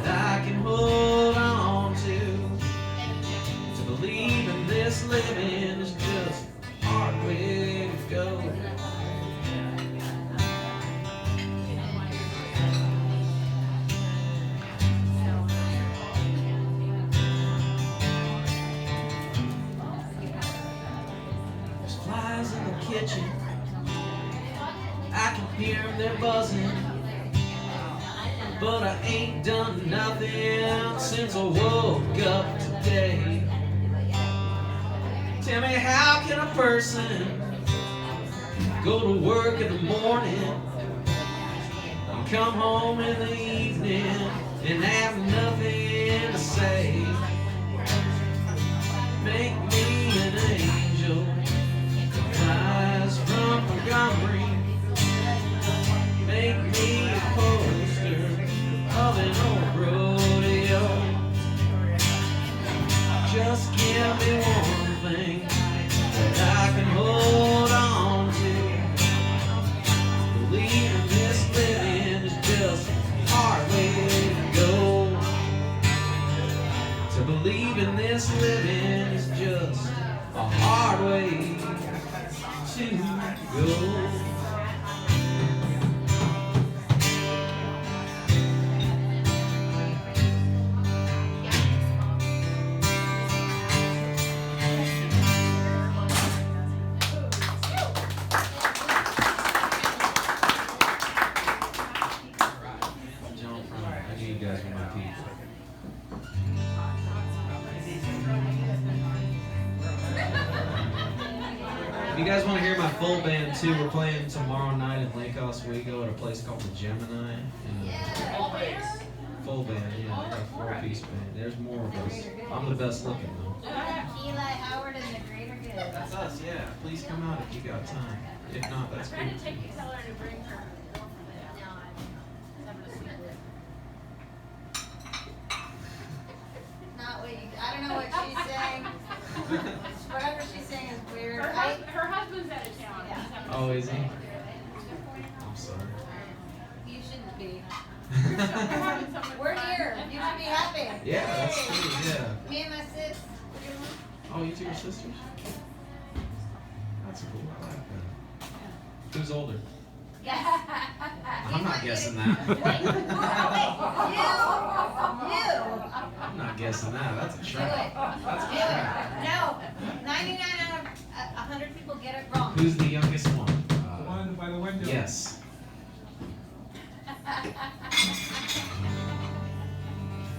that I can hold on to believe in this living is just a hard way to go. There's flies in the kitchen, I can hear them, they're buzzing. But I ain't done nothing since I woke up today. Tell me, how can a person go to work in the morning and come home in the evening and have nothing to say? Make me an angel that flies from Montgomery. Make me a poster of an old rodeo. Just give me one thing that I can hold on to. Believe in this living is just a hard way to go. To believe in this living is just a hard way to go. If you guys want to hear my full band too, we're playing tomorrow night in Lake Oswego at a place called the Gemini. Full band, yeah, I got a 4-piece band. There's more of us. I'm the best looking though. Eli, Howard, and the Greater Good. is. That's us, yeah. Please come out if you got time. If not, that's I'm trying cool. to tell her to bring her girlfriend out. No, I'm having a secret. Not what you, I don't know what she's saying. Whatever she's saying is weird. Her husband's out of town. Yeah. He's having a Oh, is he? secret. I'm sorry. You shouldn't be. We're having so much We're fun. here. You should be happy. Yeah, that's Hey. true, yeah. Me and my sis. Oh, you two are sisters? That's cool. I like that. Who's older? I'm not guessing that. Wait, you. I'm not guessing that. That's a Do it. trap. That's a Do trap. it. No. 99 out of 100 people get it wrong. Who's the youngest one? The one by the window. Yes.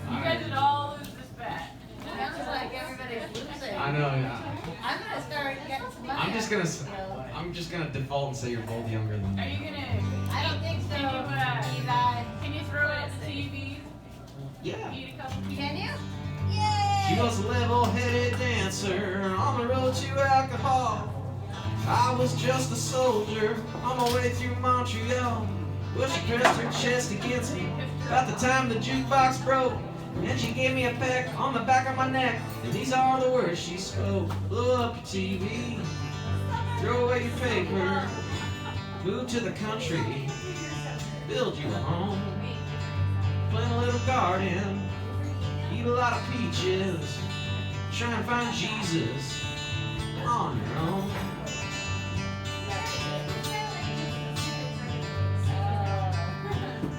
You guys would all lose this bet. Sounds like everybody's losing. I know. Yeah. I'm gonna start getting some money. I'm just out gonna. of this deal. I'm just gonna default and say you're both younger than Are me. you gonna? I don't think so. Can you throw it at the TV? Yeah. Eat a couple pieces? Can you? She Yay! was a level-headed dancer on the road to alcohol. I was just a soldier on my way through Montreal. Well, she pressed her chest against me about the time the jukebox broke. And she gave me a peck on the back of my neck. And these are the words she spoke. Blow up your TV, throw away your paper, move to the country, build you a home, plant a little garden, eat a lot of peaches, try and find Jesus on your own.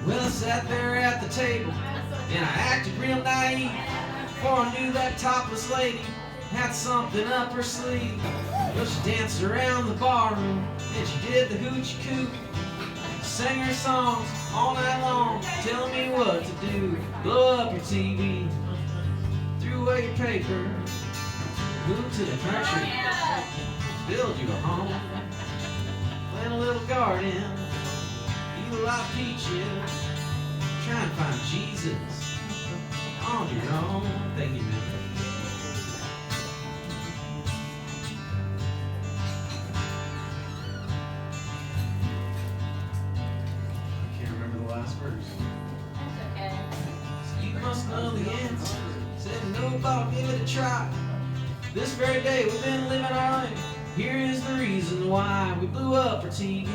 Well, I sat there at the table and I acted real naive, for I knew that topless lady had something up her sleeve. Well, she danced around the barroom and she did the hoochie coo, sang her songs all night long, telling me what to do. Blow up your TV, threw away your paper, move to the country, build you a home, plant a little garden, eat a lot of peaches, try and find Jesus on your own. Thank you, man. I can't remember the last verse. That's okay. You must know the answer. Said no, but I'll give it a try. This very day we've been living our life. Here is the reason why we blew up our TV.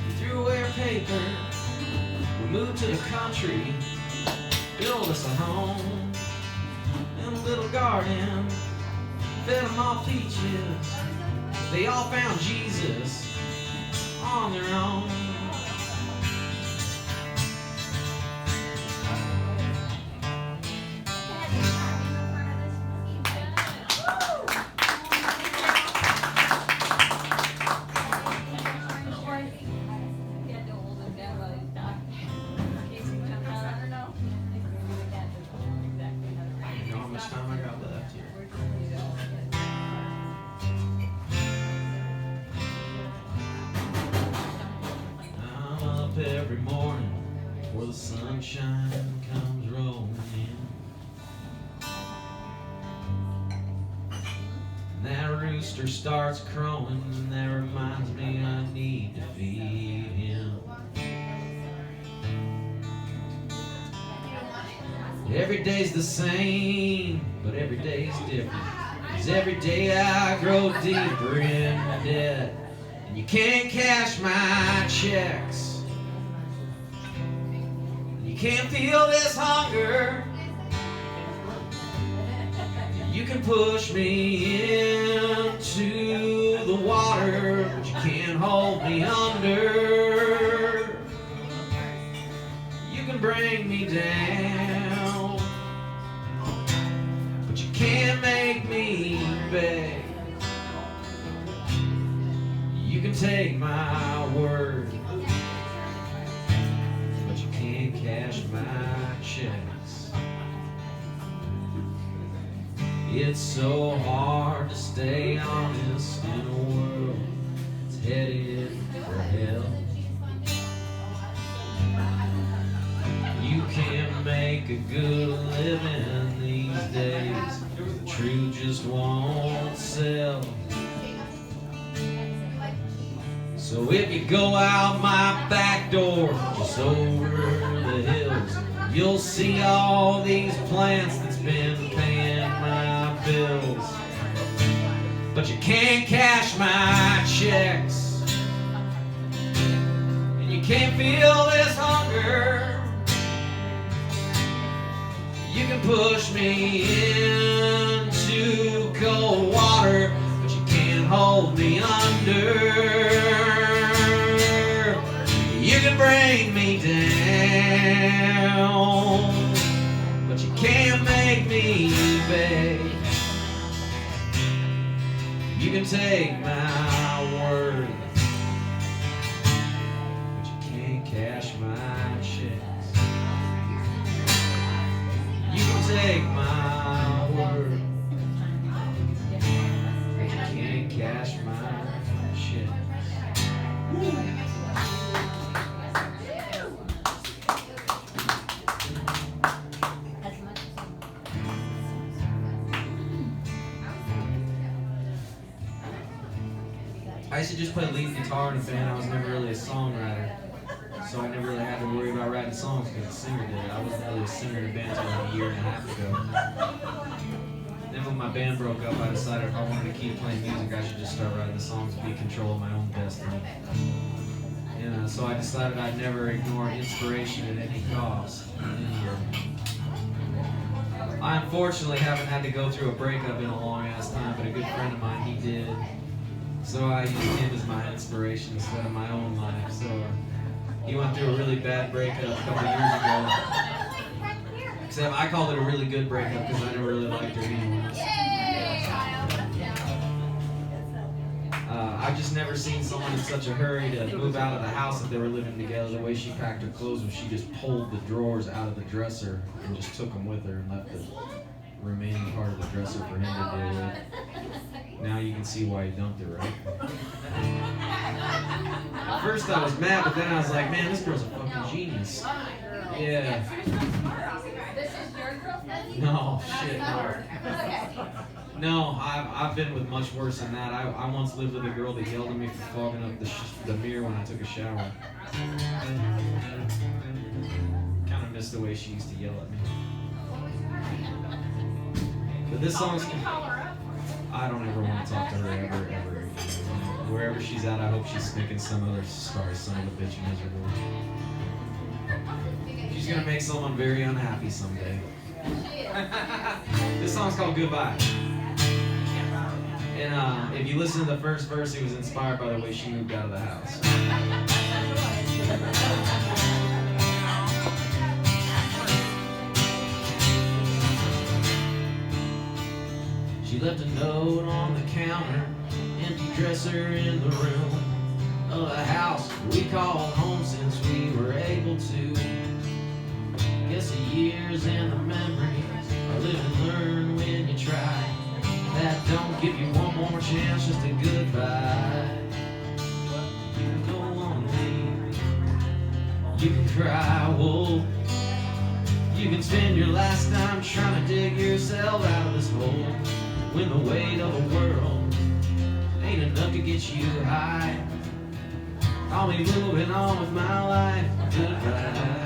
We threw away our paper. We moved to the country. Built us a home and a little garden. Fed them all peaches. They all found Jesus on their own. You know how much time I got left here. I'm up every morning before the sunshine comes rolling in. And that rooster starts crowing, and that reminds me I need to feed him. Every day's the same, but every day's different. 'Cause every day I grow deeper in debt, and you can't cash my checks. You can't feel this hunger. You can push me into the water, but you can't hold me under. You can bring me down, but you can't make me beg. You can take my word, but you can't cash my checks. It's so hard to stay honest in a world that's headed for hell. You can't make a good living these days. The truth just won't sell. So if you go out my back door, just over the hills, you'll see all these plants that's been paying my bills. But you can't cash my checks, and you can't feel this hunger. You can push me into cold water, but you can't hold me under. You can bring me down, but you can't make me beg. You can take my word, but you can't cash my checks. You can take my word, but you can't cash my checks. I used to just play lead guitar in a band. I was never really a songwriter, so I never really had to worry about writing songs because the singer did it. I wasn't really a singer in a band until like a year and a half ago. Then when my band broke up, I decided if I wanted to keep playing music, I should just start writing the songs and be in control of my own destiny. And so I decided I'd never ignore inspiration at any cost. I unfortunately haven't had to go through a breakup in a long ass time, but a good friend of mine, he did. So I used him as my inspiration instead of my own life. So he went through a really bad breakup a couple years ago. Except I called it a really good breakup because I never really liked her anyway. I've just never seen someone in such a hurry to move out of the house that they were living together. The way she packed her clothes was she just pulled the drawers out of the dresser and just took them with her and left the remaining part of the dresser for him to deal with. Now you can see why he dumped her, right? At first I was mad, but then I was like, man, this girl's a fucking genius. Yeah. This is your girlfriend? No, shit, no. No, I've been with much worse than that. I once lived with a girl that yelled at me for fogging up the mirror when I took a shower. Kind of missed the way she used to yell at me. But this song's... I don't ever want to talk to her ever. Wherever she's at, I hope she's making some other sorry son of a bitch miserable. She's gonna make someone very unhappy someday. This song's called Goodbye. And if you listen to the first verse, it was inspired by the way she moved out of the house. She left a note on the counter, empty dresser in the room of a house we called home since we were able to. Guess the years and the memories are live and learn when you try. That don't give you one more chance, just a goodbye. You can go on and leave, you can cry wolf. You can spend your last time trying to dig yourself out of this hole, when the weight of the world ain't enough to get you high. I'll be moving on with my life. Goodbye.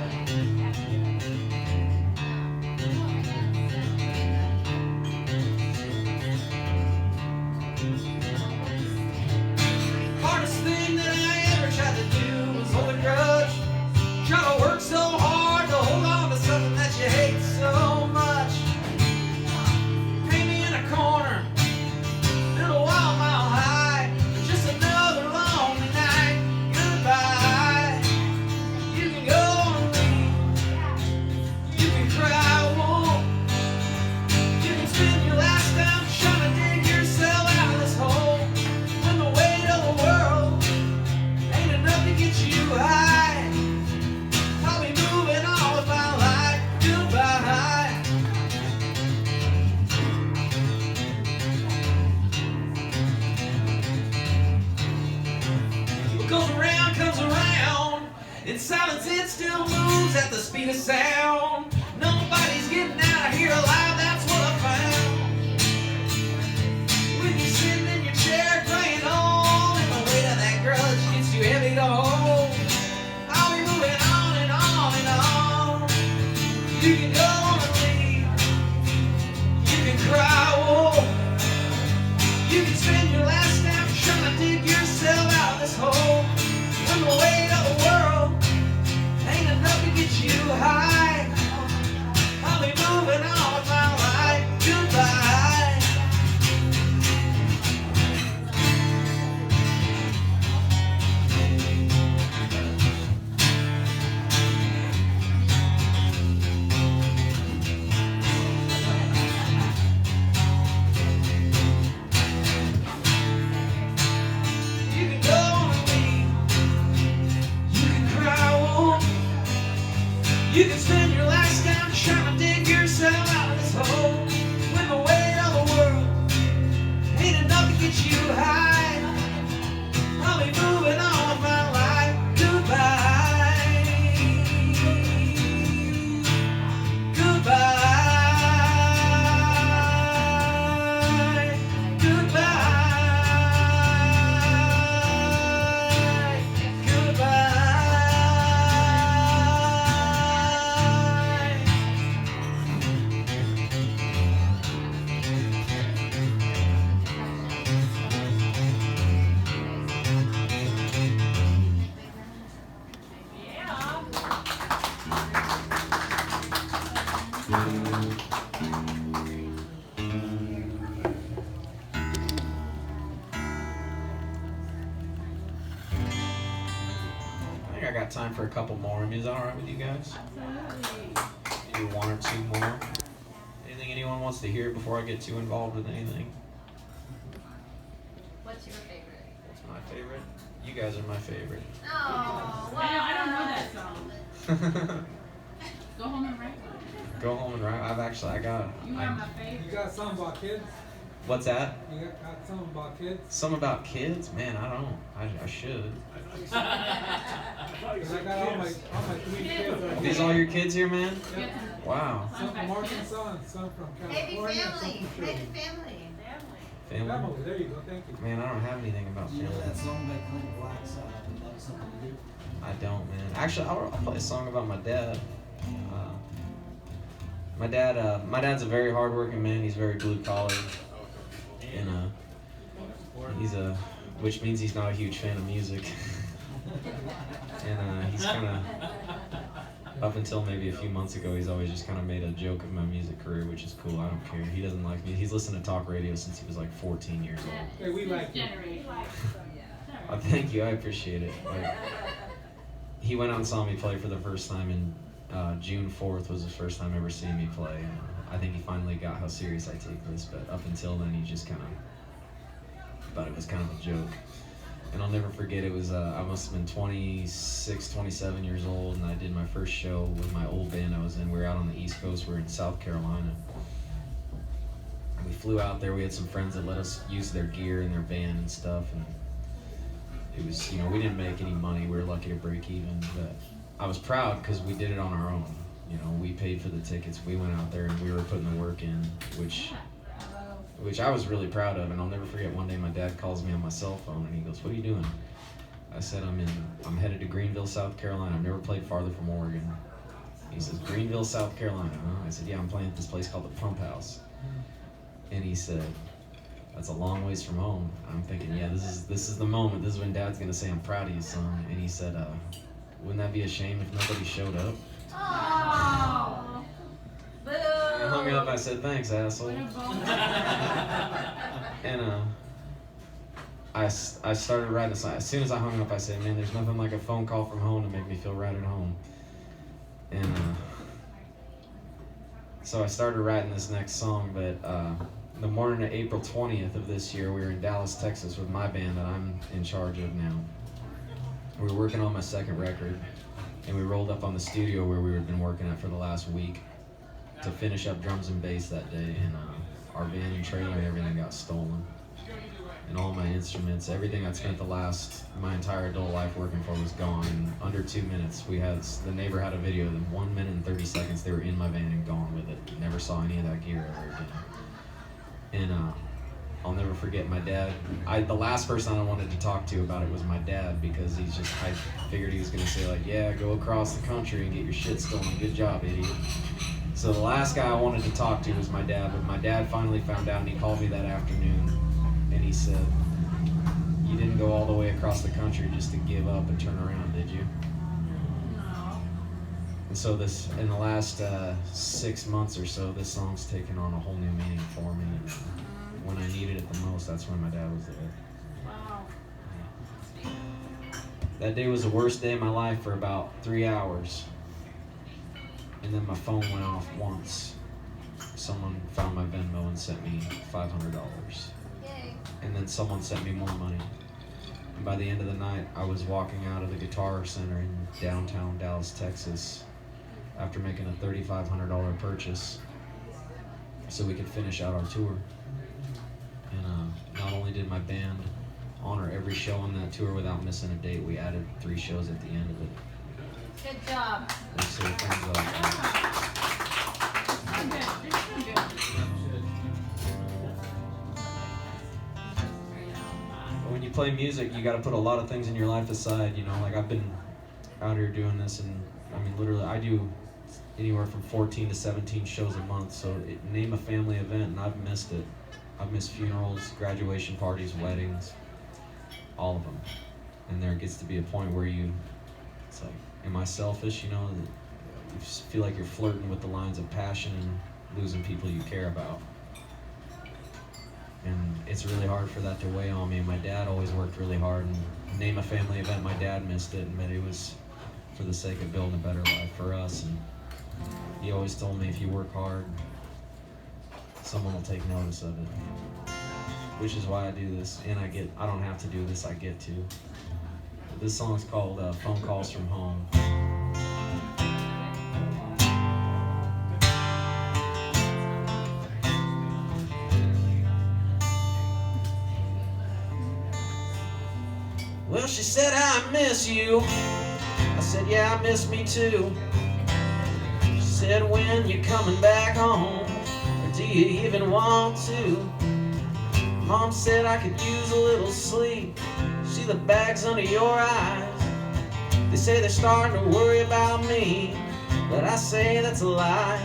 Hardest thing that I ever tried to do was hold a grudge. Try to work so hard to hold on to something that you hate so much. Paint me in a corner, build a wall mile high, just another lonely night. Goodbye. You can go and leave, you can cry wolf, you can spend your last time trying to dig yourself out of this hole, when the weight of the world ain't enough to get you high. I'll be moving on with my life. Goodbye. What goes around comes around. In silence it still moves at the speed of sound. got time for a couple more. I mean, is that all right with you guys? Absolutely. Maybe one or two more. Anything anyone wants to hear before I get too involved with anything? What's your favorite? What's my favorite? You guys are my favorite. Oh, wow. I don't know that song. Go home and write one. Go home and write. I got. You are my favorite. You got something about kids? What's that? You got something about kids? Some about kids? Man, I don't. I should. Because I got all my 3 kids right These here. all your kids here, man? Yep. Wow. Some from Arkansas and some from Baby California. and some family. from Baby Sherwood. family. Family. Family, there you go, thank you. Man, I don't have anything about You know family. that song by Clint Black's Love Something to Do? I don't, man. Actually, I'll play a song about my dad. My dad's a very hardworking man. He's very blue collar, and which means he's not a huge fan of music. And he's kind of, up until maybe a few months ago, he's always just kind of made a joke of my music career, which is cool. I don't care. He doesn't like me. He's listened to talk radio since he was like 14 years old. Hey, we like you. Generation. Thank you. I appreciate it. He went out and saw me play for the first time, and June 4th was the first time ever seeing me play. And I think he finally got how serious I take this, but up until then, he just kind of thought it was kind of a joke. And I'll never forget, it was, I must have been 26, 27 years old, and I did my first show with my old band I was in. We were out on the East Coast, we were in South Carolina. And we flew out there, we had some friends that let us use their gear and their van and stuff, and it was, we didn't make any money, we were lucky to break even, but I was proud because we did it on our own. We paid for the tickets, we went out there and we were putting the work in, which I was really proud of. And I'll never forget, one day my dad calls me on my cell phone and he goes, "What are you doing?" I said, I'm headed to Greenville, South Carolina. I've never played farther from Oregon." He says, "Greenville, South Carolina, huh?" I said, "Yeah, I'm playing at this place called the Pump House." And he said, "That's a long ways from home." I'm thinking, yeah, this is the moment. This is when Dad's gonna say, "I'm proud of you, son." And he said, "Wouldn't that be a shame if nobody showed up?" Oh. Boo. I hung up. I said, "Thanks, asshole." And I started writing a song. As soon as I hung up, I said, "Man, there's nothing like a phone call from home to make me feel right at home." And so I started writing this next song. But the morning of April 20th of this year, we were in Dallas, Texas with my band that I'm in charge of now. We were working on my second record, and we rolled up on the studio where we had been working at for the last week to finish up drums and bass that day, and our van and trailer and everything got stolen. And all my instruments, everything I'd spent my entire adult life working for was gone in under 2 minutes. The neighbor had a video, in 1 minute and 30 seconds they were in my van and gone with it. Never saw any of that gear ever again. And I'll never forget my dad. The last person I wanted to talk to about it was my dad, because I figured he was gonna say like, "Yeah, go across the country and get your shit stolen. Good job, idiot." So the last guy I wanted to talk to was my dad, but my dad finally found out, and he called me that afternoon, and he said, "You didn't go all the way across the country just to give up and turn around, did you?" No. And so in the last 6 months or so, this song's taken on a whole new meaning for me. And when I needed it the most, that's when my dad was there. Wow. That day was the worst day of my life for about 3 hours. And then my phone went off once. Someone found my Venmo and sent me $500. Yay. And then someone sent me more money. And by the end of the night, I was walking out of the Guitar Center in downtown Dallas, Texas, after making a $3,500 purchase so we could finish out our tour. And not only did my band honor every show on that tour without missing a date, we added 3 shows at the end of it. Good job. Thanks to the friends of But when you play music, you got to put a lot of things in your life aside. Like I've been out here doing this, and I mean, literally, I do anywhere from 14 to 17 shows a month. So name a family event, and I've missed it. I've missed funerals, graduation parties, weddings, all of them. And there gets to be a point where it's like, am I selfish? You feel like you're flirting with the lines of passion and losing people you care about. And it's really hard for that to weigh on me. My dad always worked really hard, and name a family event, my dad missed it, but it was for the sake of building a better life for us. And he always told me if you work hard, someone will take notice of it. Which is why I do this, and I don't have to do this, I get to. This song's called Phone Calls from Home. Well, she said, I miss you. I said, yeah, I miss me too. She said, when you coming back home? Or do you even want to? Mom said I could use a little sleep. See the bags under your eyes. They say they're starting to worry about me, but I say that's a lie.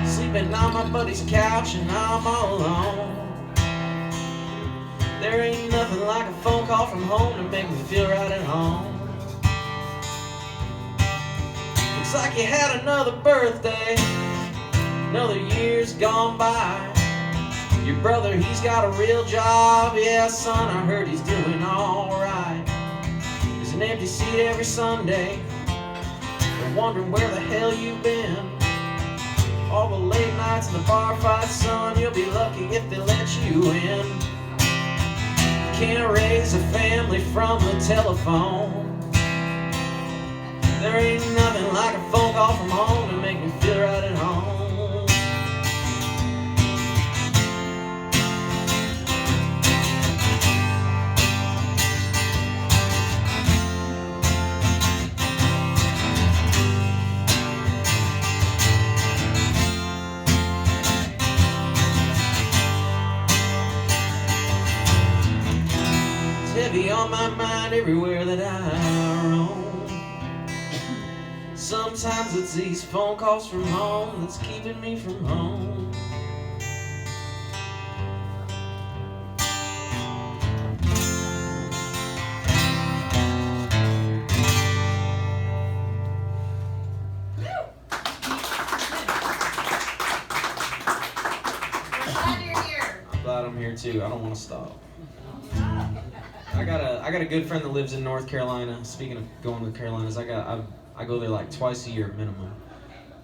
Sleeping on my buddy's couch and I'm all alone. There ain't nothing like a phone call from home to make me feel right at home. Looks like you had another birthday, another year's gone by. Your brother, he's got a real job. Yeah, son, I heard he's doing alright. There's an empty seat every Sunday. They're wondering where the hell you've been. All the late nights and the bar fights, son, you'll be lucky if they let you in. You can't raise a family from the telephone. There ain't nothing like a phone call from home to make me feel right at home. Heavy on my mind everywhere that I roam. Sometimes it's these phone calls from home that's keeping me from home. Glad you're here. I'm glad I'm here too. I don't want to stop. I got a good friend that lives in North Carolina. Speaking of going to the Carolinas, I go there like twice a year minimum,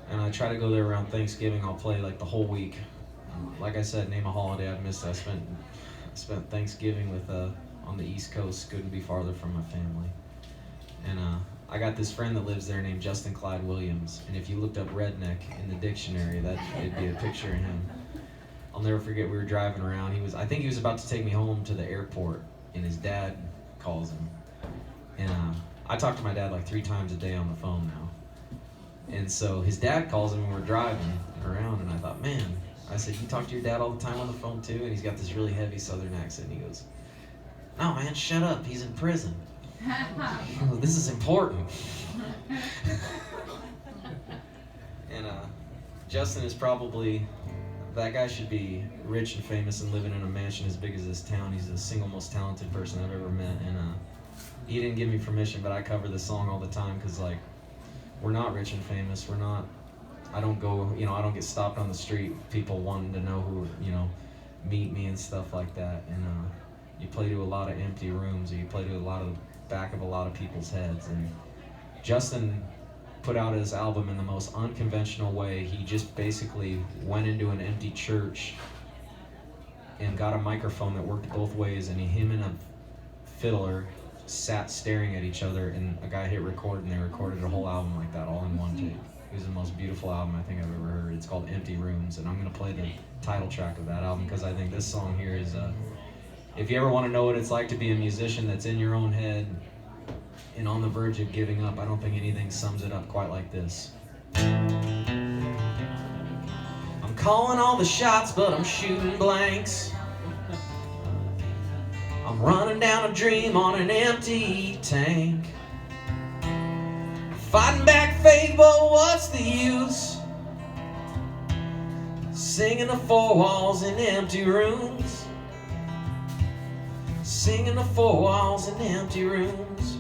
and I try to go there around Thanksgiving. I'll play like the whole week. Like I said, name a holiday I've missed. I spent Thanksgiving with on the East Coast. Couldn't be farther from my family. And I got this friend that lives there named Justin Clyde Williams. And if you looked up redneck in the dictionary, it'd be a picture of him. I'll never forget, we were driving around. I think he was about to take me home to the airport, and his dad calls him. And I talk to my dad like 3 times a day on the phone now. And so his dad calls him and we're driving around, and I thought, man, I said, you talk to your dad all the time on the phone too? And he's got this really heavy southern accent. And he goes, no, man, shut up, he's in prison. This is important. And Justin is probably, that guy should be rich and famous and living in a mansion as big as this town. He's the single most talented person I've ever met. And he didn't give me permission, but I cover this song all the time because, like, we're not rich and famous. I don't go, I don't get stopped on the street, people wanting to know who, meet me and stuff like that. And you play to a lot of empty rooms, or you play to a lot of the back of a lot of people's heads. And Justin put out his album in the most unconventional way. He just basically went into an empty church and got a microphone that worked both ways, and him and a fiddler sat staring at each other, and a guy hit record, and they recorded a whole album like that, all in one take. It was the most beautiful album I think I've ever heard. It's called Empty Rooms, and I'm going to play the title track of that album because I think this song here is, if you ever want to know what it's like to be a musician that's in your own head and on the verge of giving up, I don't think anything sums it up quite like this. I'm calling all the shots, but I'm shooting blanks. I'm running down a dream on an empty tank. Fighting back faith, but what's the use? Singing the 4 walls in empty rooms. Singing the 4 walls in empty rooms.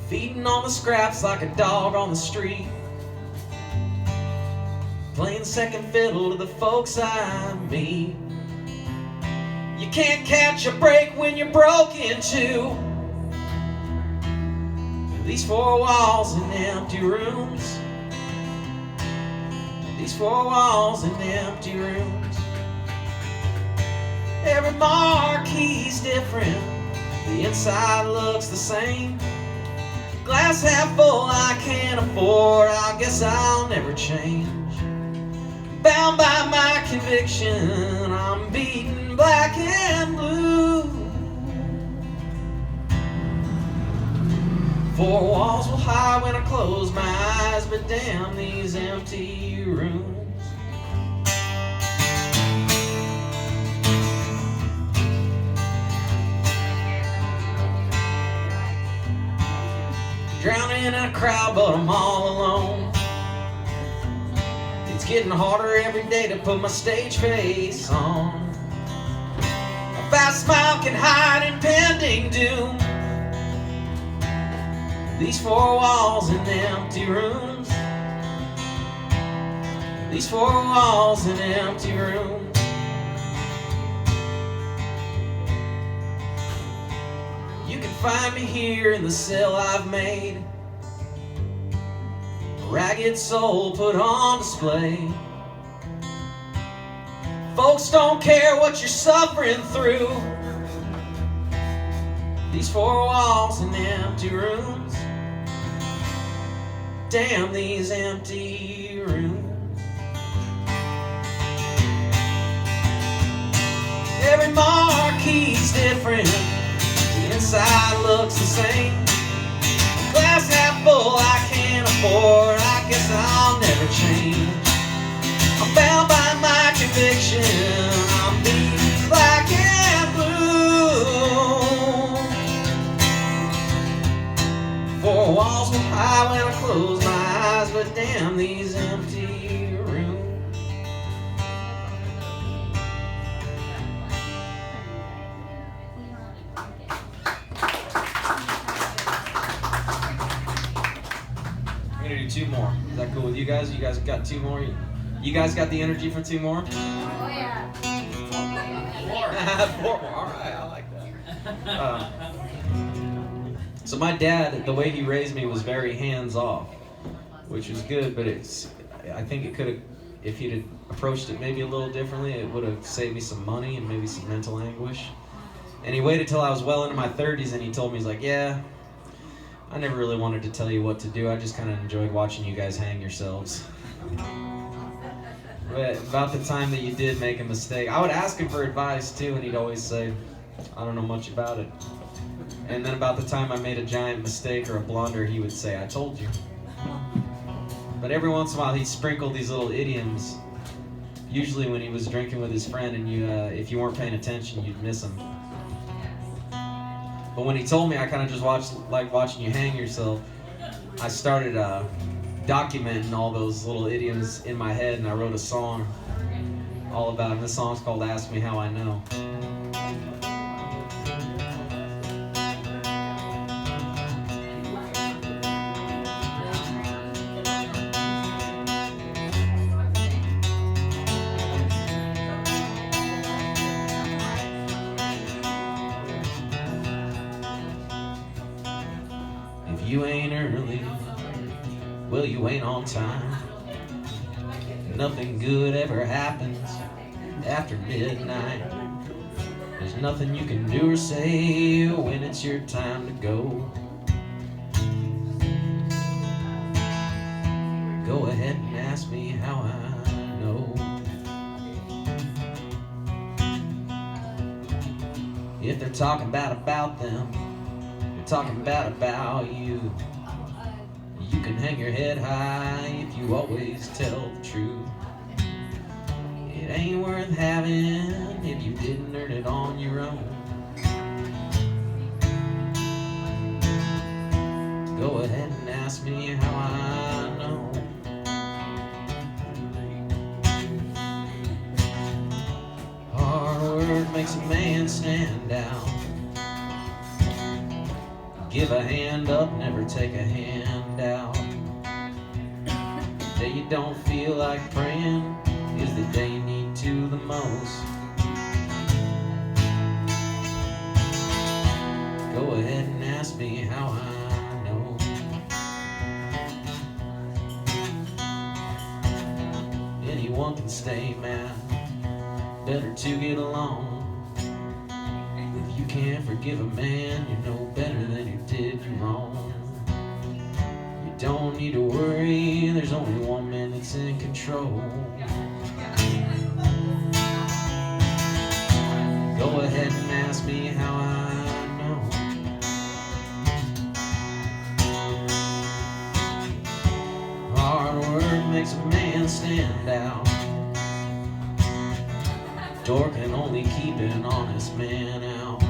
Feeding on the scraps like a dog on the street. Playing second fiddle to the folks I meet. You can't catch a break when you're broke in two. These four walls and empty rooms. These four walls and empty rooms. Every marquee's different. The inside looks the same. Glass half full I can't afford. I guess I'll never change. Bound by my conviction, I'm beaten black and blue. Four walls will hide when I close my eyes, but damn these empty rooms. Drowning in a crowd, but I'm all alone. It's getting harder every day to put my stage face on. A fast smile can hide impending doom. These four walls and empty rooms. These four walls and empty rooms. You can find me here in the cell I've made. A ragged soul put on display. Folks don't care what you're suffering through. These four walls and empty rooms. Damn these empty rooms. Every marquee's different. The inside looks the same. Glass half full I can't afford. I guess I'll never change. I'm bound by my conviction. I'm beaten black and blue. Four walls will hide when I close my eyes, but damn these empty rooms. I'm gonna do two more. Is that cool with you guys? You guys got two more? You guys got the energy for two more? Oh yeah. Four more. All right, I like that. So my dad, the way he raised me was very hands-off, which was good, but I think it could have, if he'd have approached it maybe a little differently, it would have saved me some money and maybe some mental anguish. And he waited till I was well into my 30s and he told me, he's like, yeah, I never really wanted to tell you what to do. I just kind of enjoyed watching you guys hang yourselves. But about the time that you did make a mistake, I would ask him for advice too, and he'd always say, I don't know much about it. And then about the time I made a giant mistake or a blunder, he would say, I told you. But every once in a while, he'd sprinkle these little idioms, usually when he was drinking with his friend, and if you weren't paying attention, you'd miss them. But when he told me, I kind of just like watching you hang yourself. I started documenting all those little idioms in my head, and I wrote a song all about it. This song's called Ask Me How I Know. If you ain't early, well, you ain't on time. Nothing good ever happens after midnight. There's nothing you can do or say when it's your time to go. Go ahead and ask me how I know. If they're talking about them, they're talking about you. You can hang your head high if you always tell the truth. It ain't worth having if you didn't earn it on your own. Go ahead and ask me how I know. Hard work makes a man stand out. Give a hand up, never take a hand out. The day you don't feel like praying is the day you need to the most. Go ahead and ask me how I know. anyone can stay mad. Better to get along. If you can't forgive a man, you know better than you did you wrong. You don't need to worry, there's only one man that's in control. Go ahead and ask me how I know. Hard work makes a man stand out. Door can only keep an honest man out. The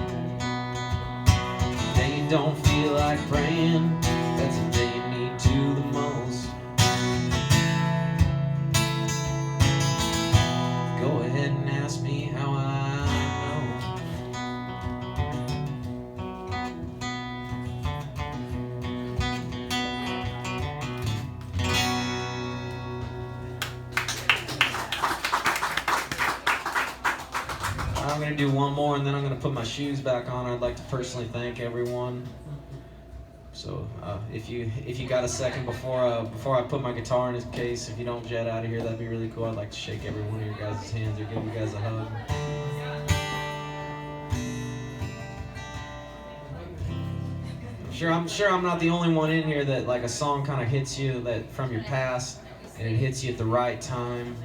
day you don't feel like praying, that's the day you need to the most. Go ahead and ask me how I know. I'm going to do one more and then I'm going to put my shoes back on. I'd like to personally thank everyone. So if you got a second before I put my guitar in its case, if you don't jet out of here, that'd be really cool. I'd like to shake every one of your guys' hands or give you guys a hug. I'm sure I'm not the only one in here that like a song kind of hits you that from your past and it hits you at the right time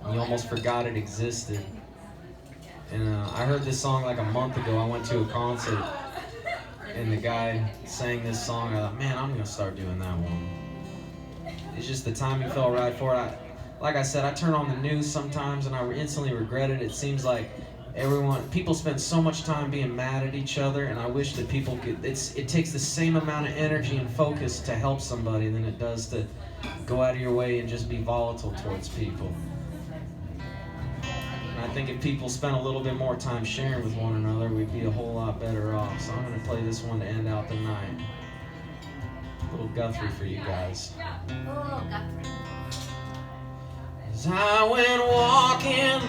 and you almost forgot it existed. And I heard this song like a month ago. I went to a concert and the guy sang this song. I thought, man, I'm gonna start doing that one. It's just the timing felt right for it. Like I said, I turn on the news sometimes and I instantly regret it. It seems like people spend so much time being mad at each other, and I wish that people could, it takes the same amount of energy and focus to help somebody than it does to go out of your way and just be volatile towards people. I think if people spent a little bit more time sharing with one another, we'd be a whole lot better off. So I'm going to play this one to end out the night. A little Guthrie for you guys. Oh, Guthrie. As I went walking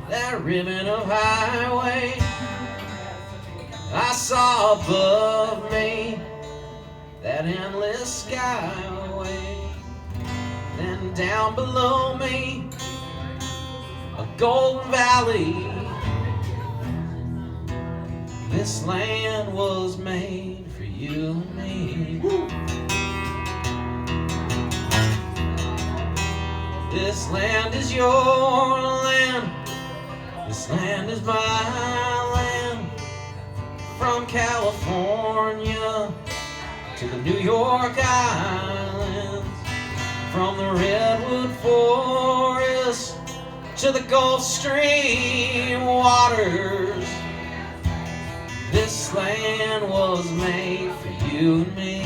that ribbon of highway, I saw above me that endless skyway. Then down below me, a golden valley. This land was made for you and me. This land is your land. This land is my land. From California to the New York Islands, from the Redwood Forest to the Gulf Stream waters. This land was made for you and me.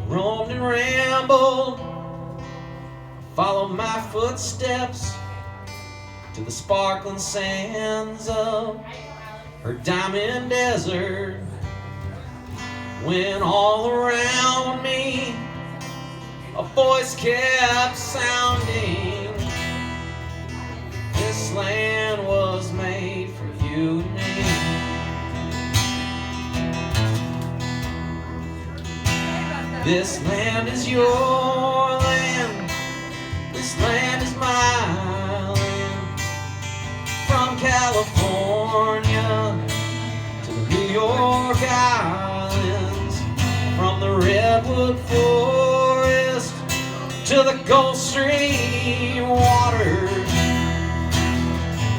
Roamed and rambled, followed my footsteps to the sparkling sands of her diamond desert. When all around me a voice kept sounding, this land was made for you and me. This land is your land. This land is my land. From California to the New York Islands, from the Redwood Forest to the Gulf Stream waters,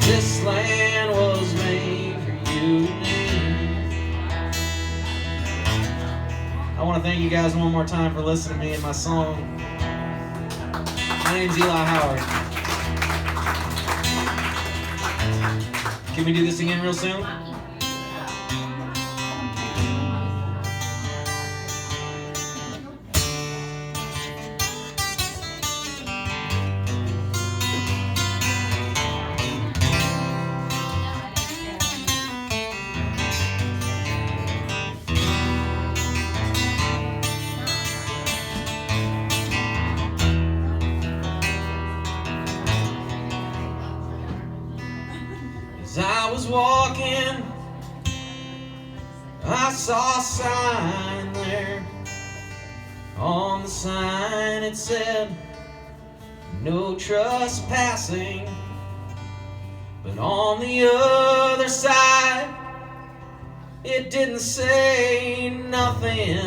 this land was made for you and me. I want to thank you guys one more time for listening to me and my song. My name's Eli Howard. Can we do this again real soon? As I was walking, I saw a sign there On the sign it said, no trespassing. But on the other side, it didn't say nothing.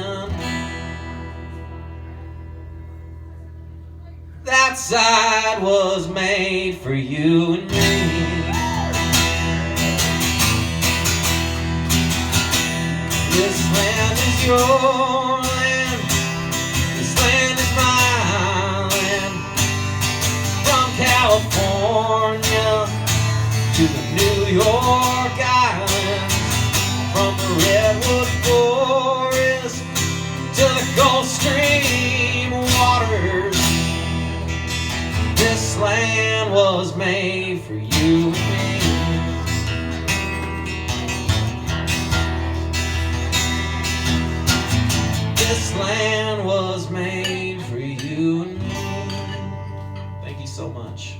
That side was made for you and me. This land is your land. This land is my land. From California to the New York Islands, from the Redwood Forest to the Gulf Stream waters. This land was made for you and me. This land was made for you and me. Thank you so much.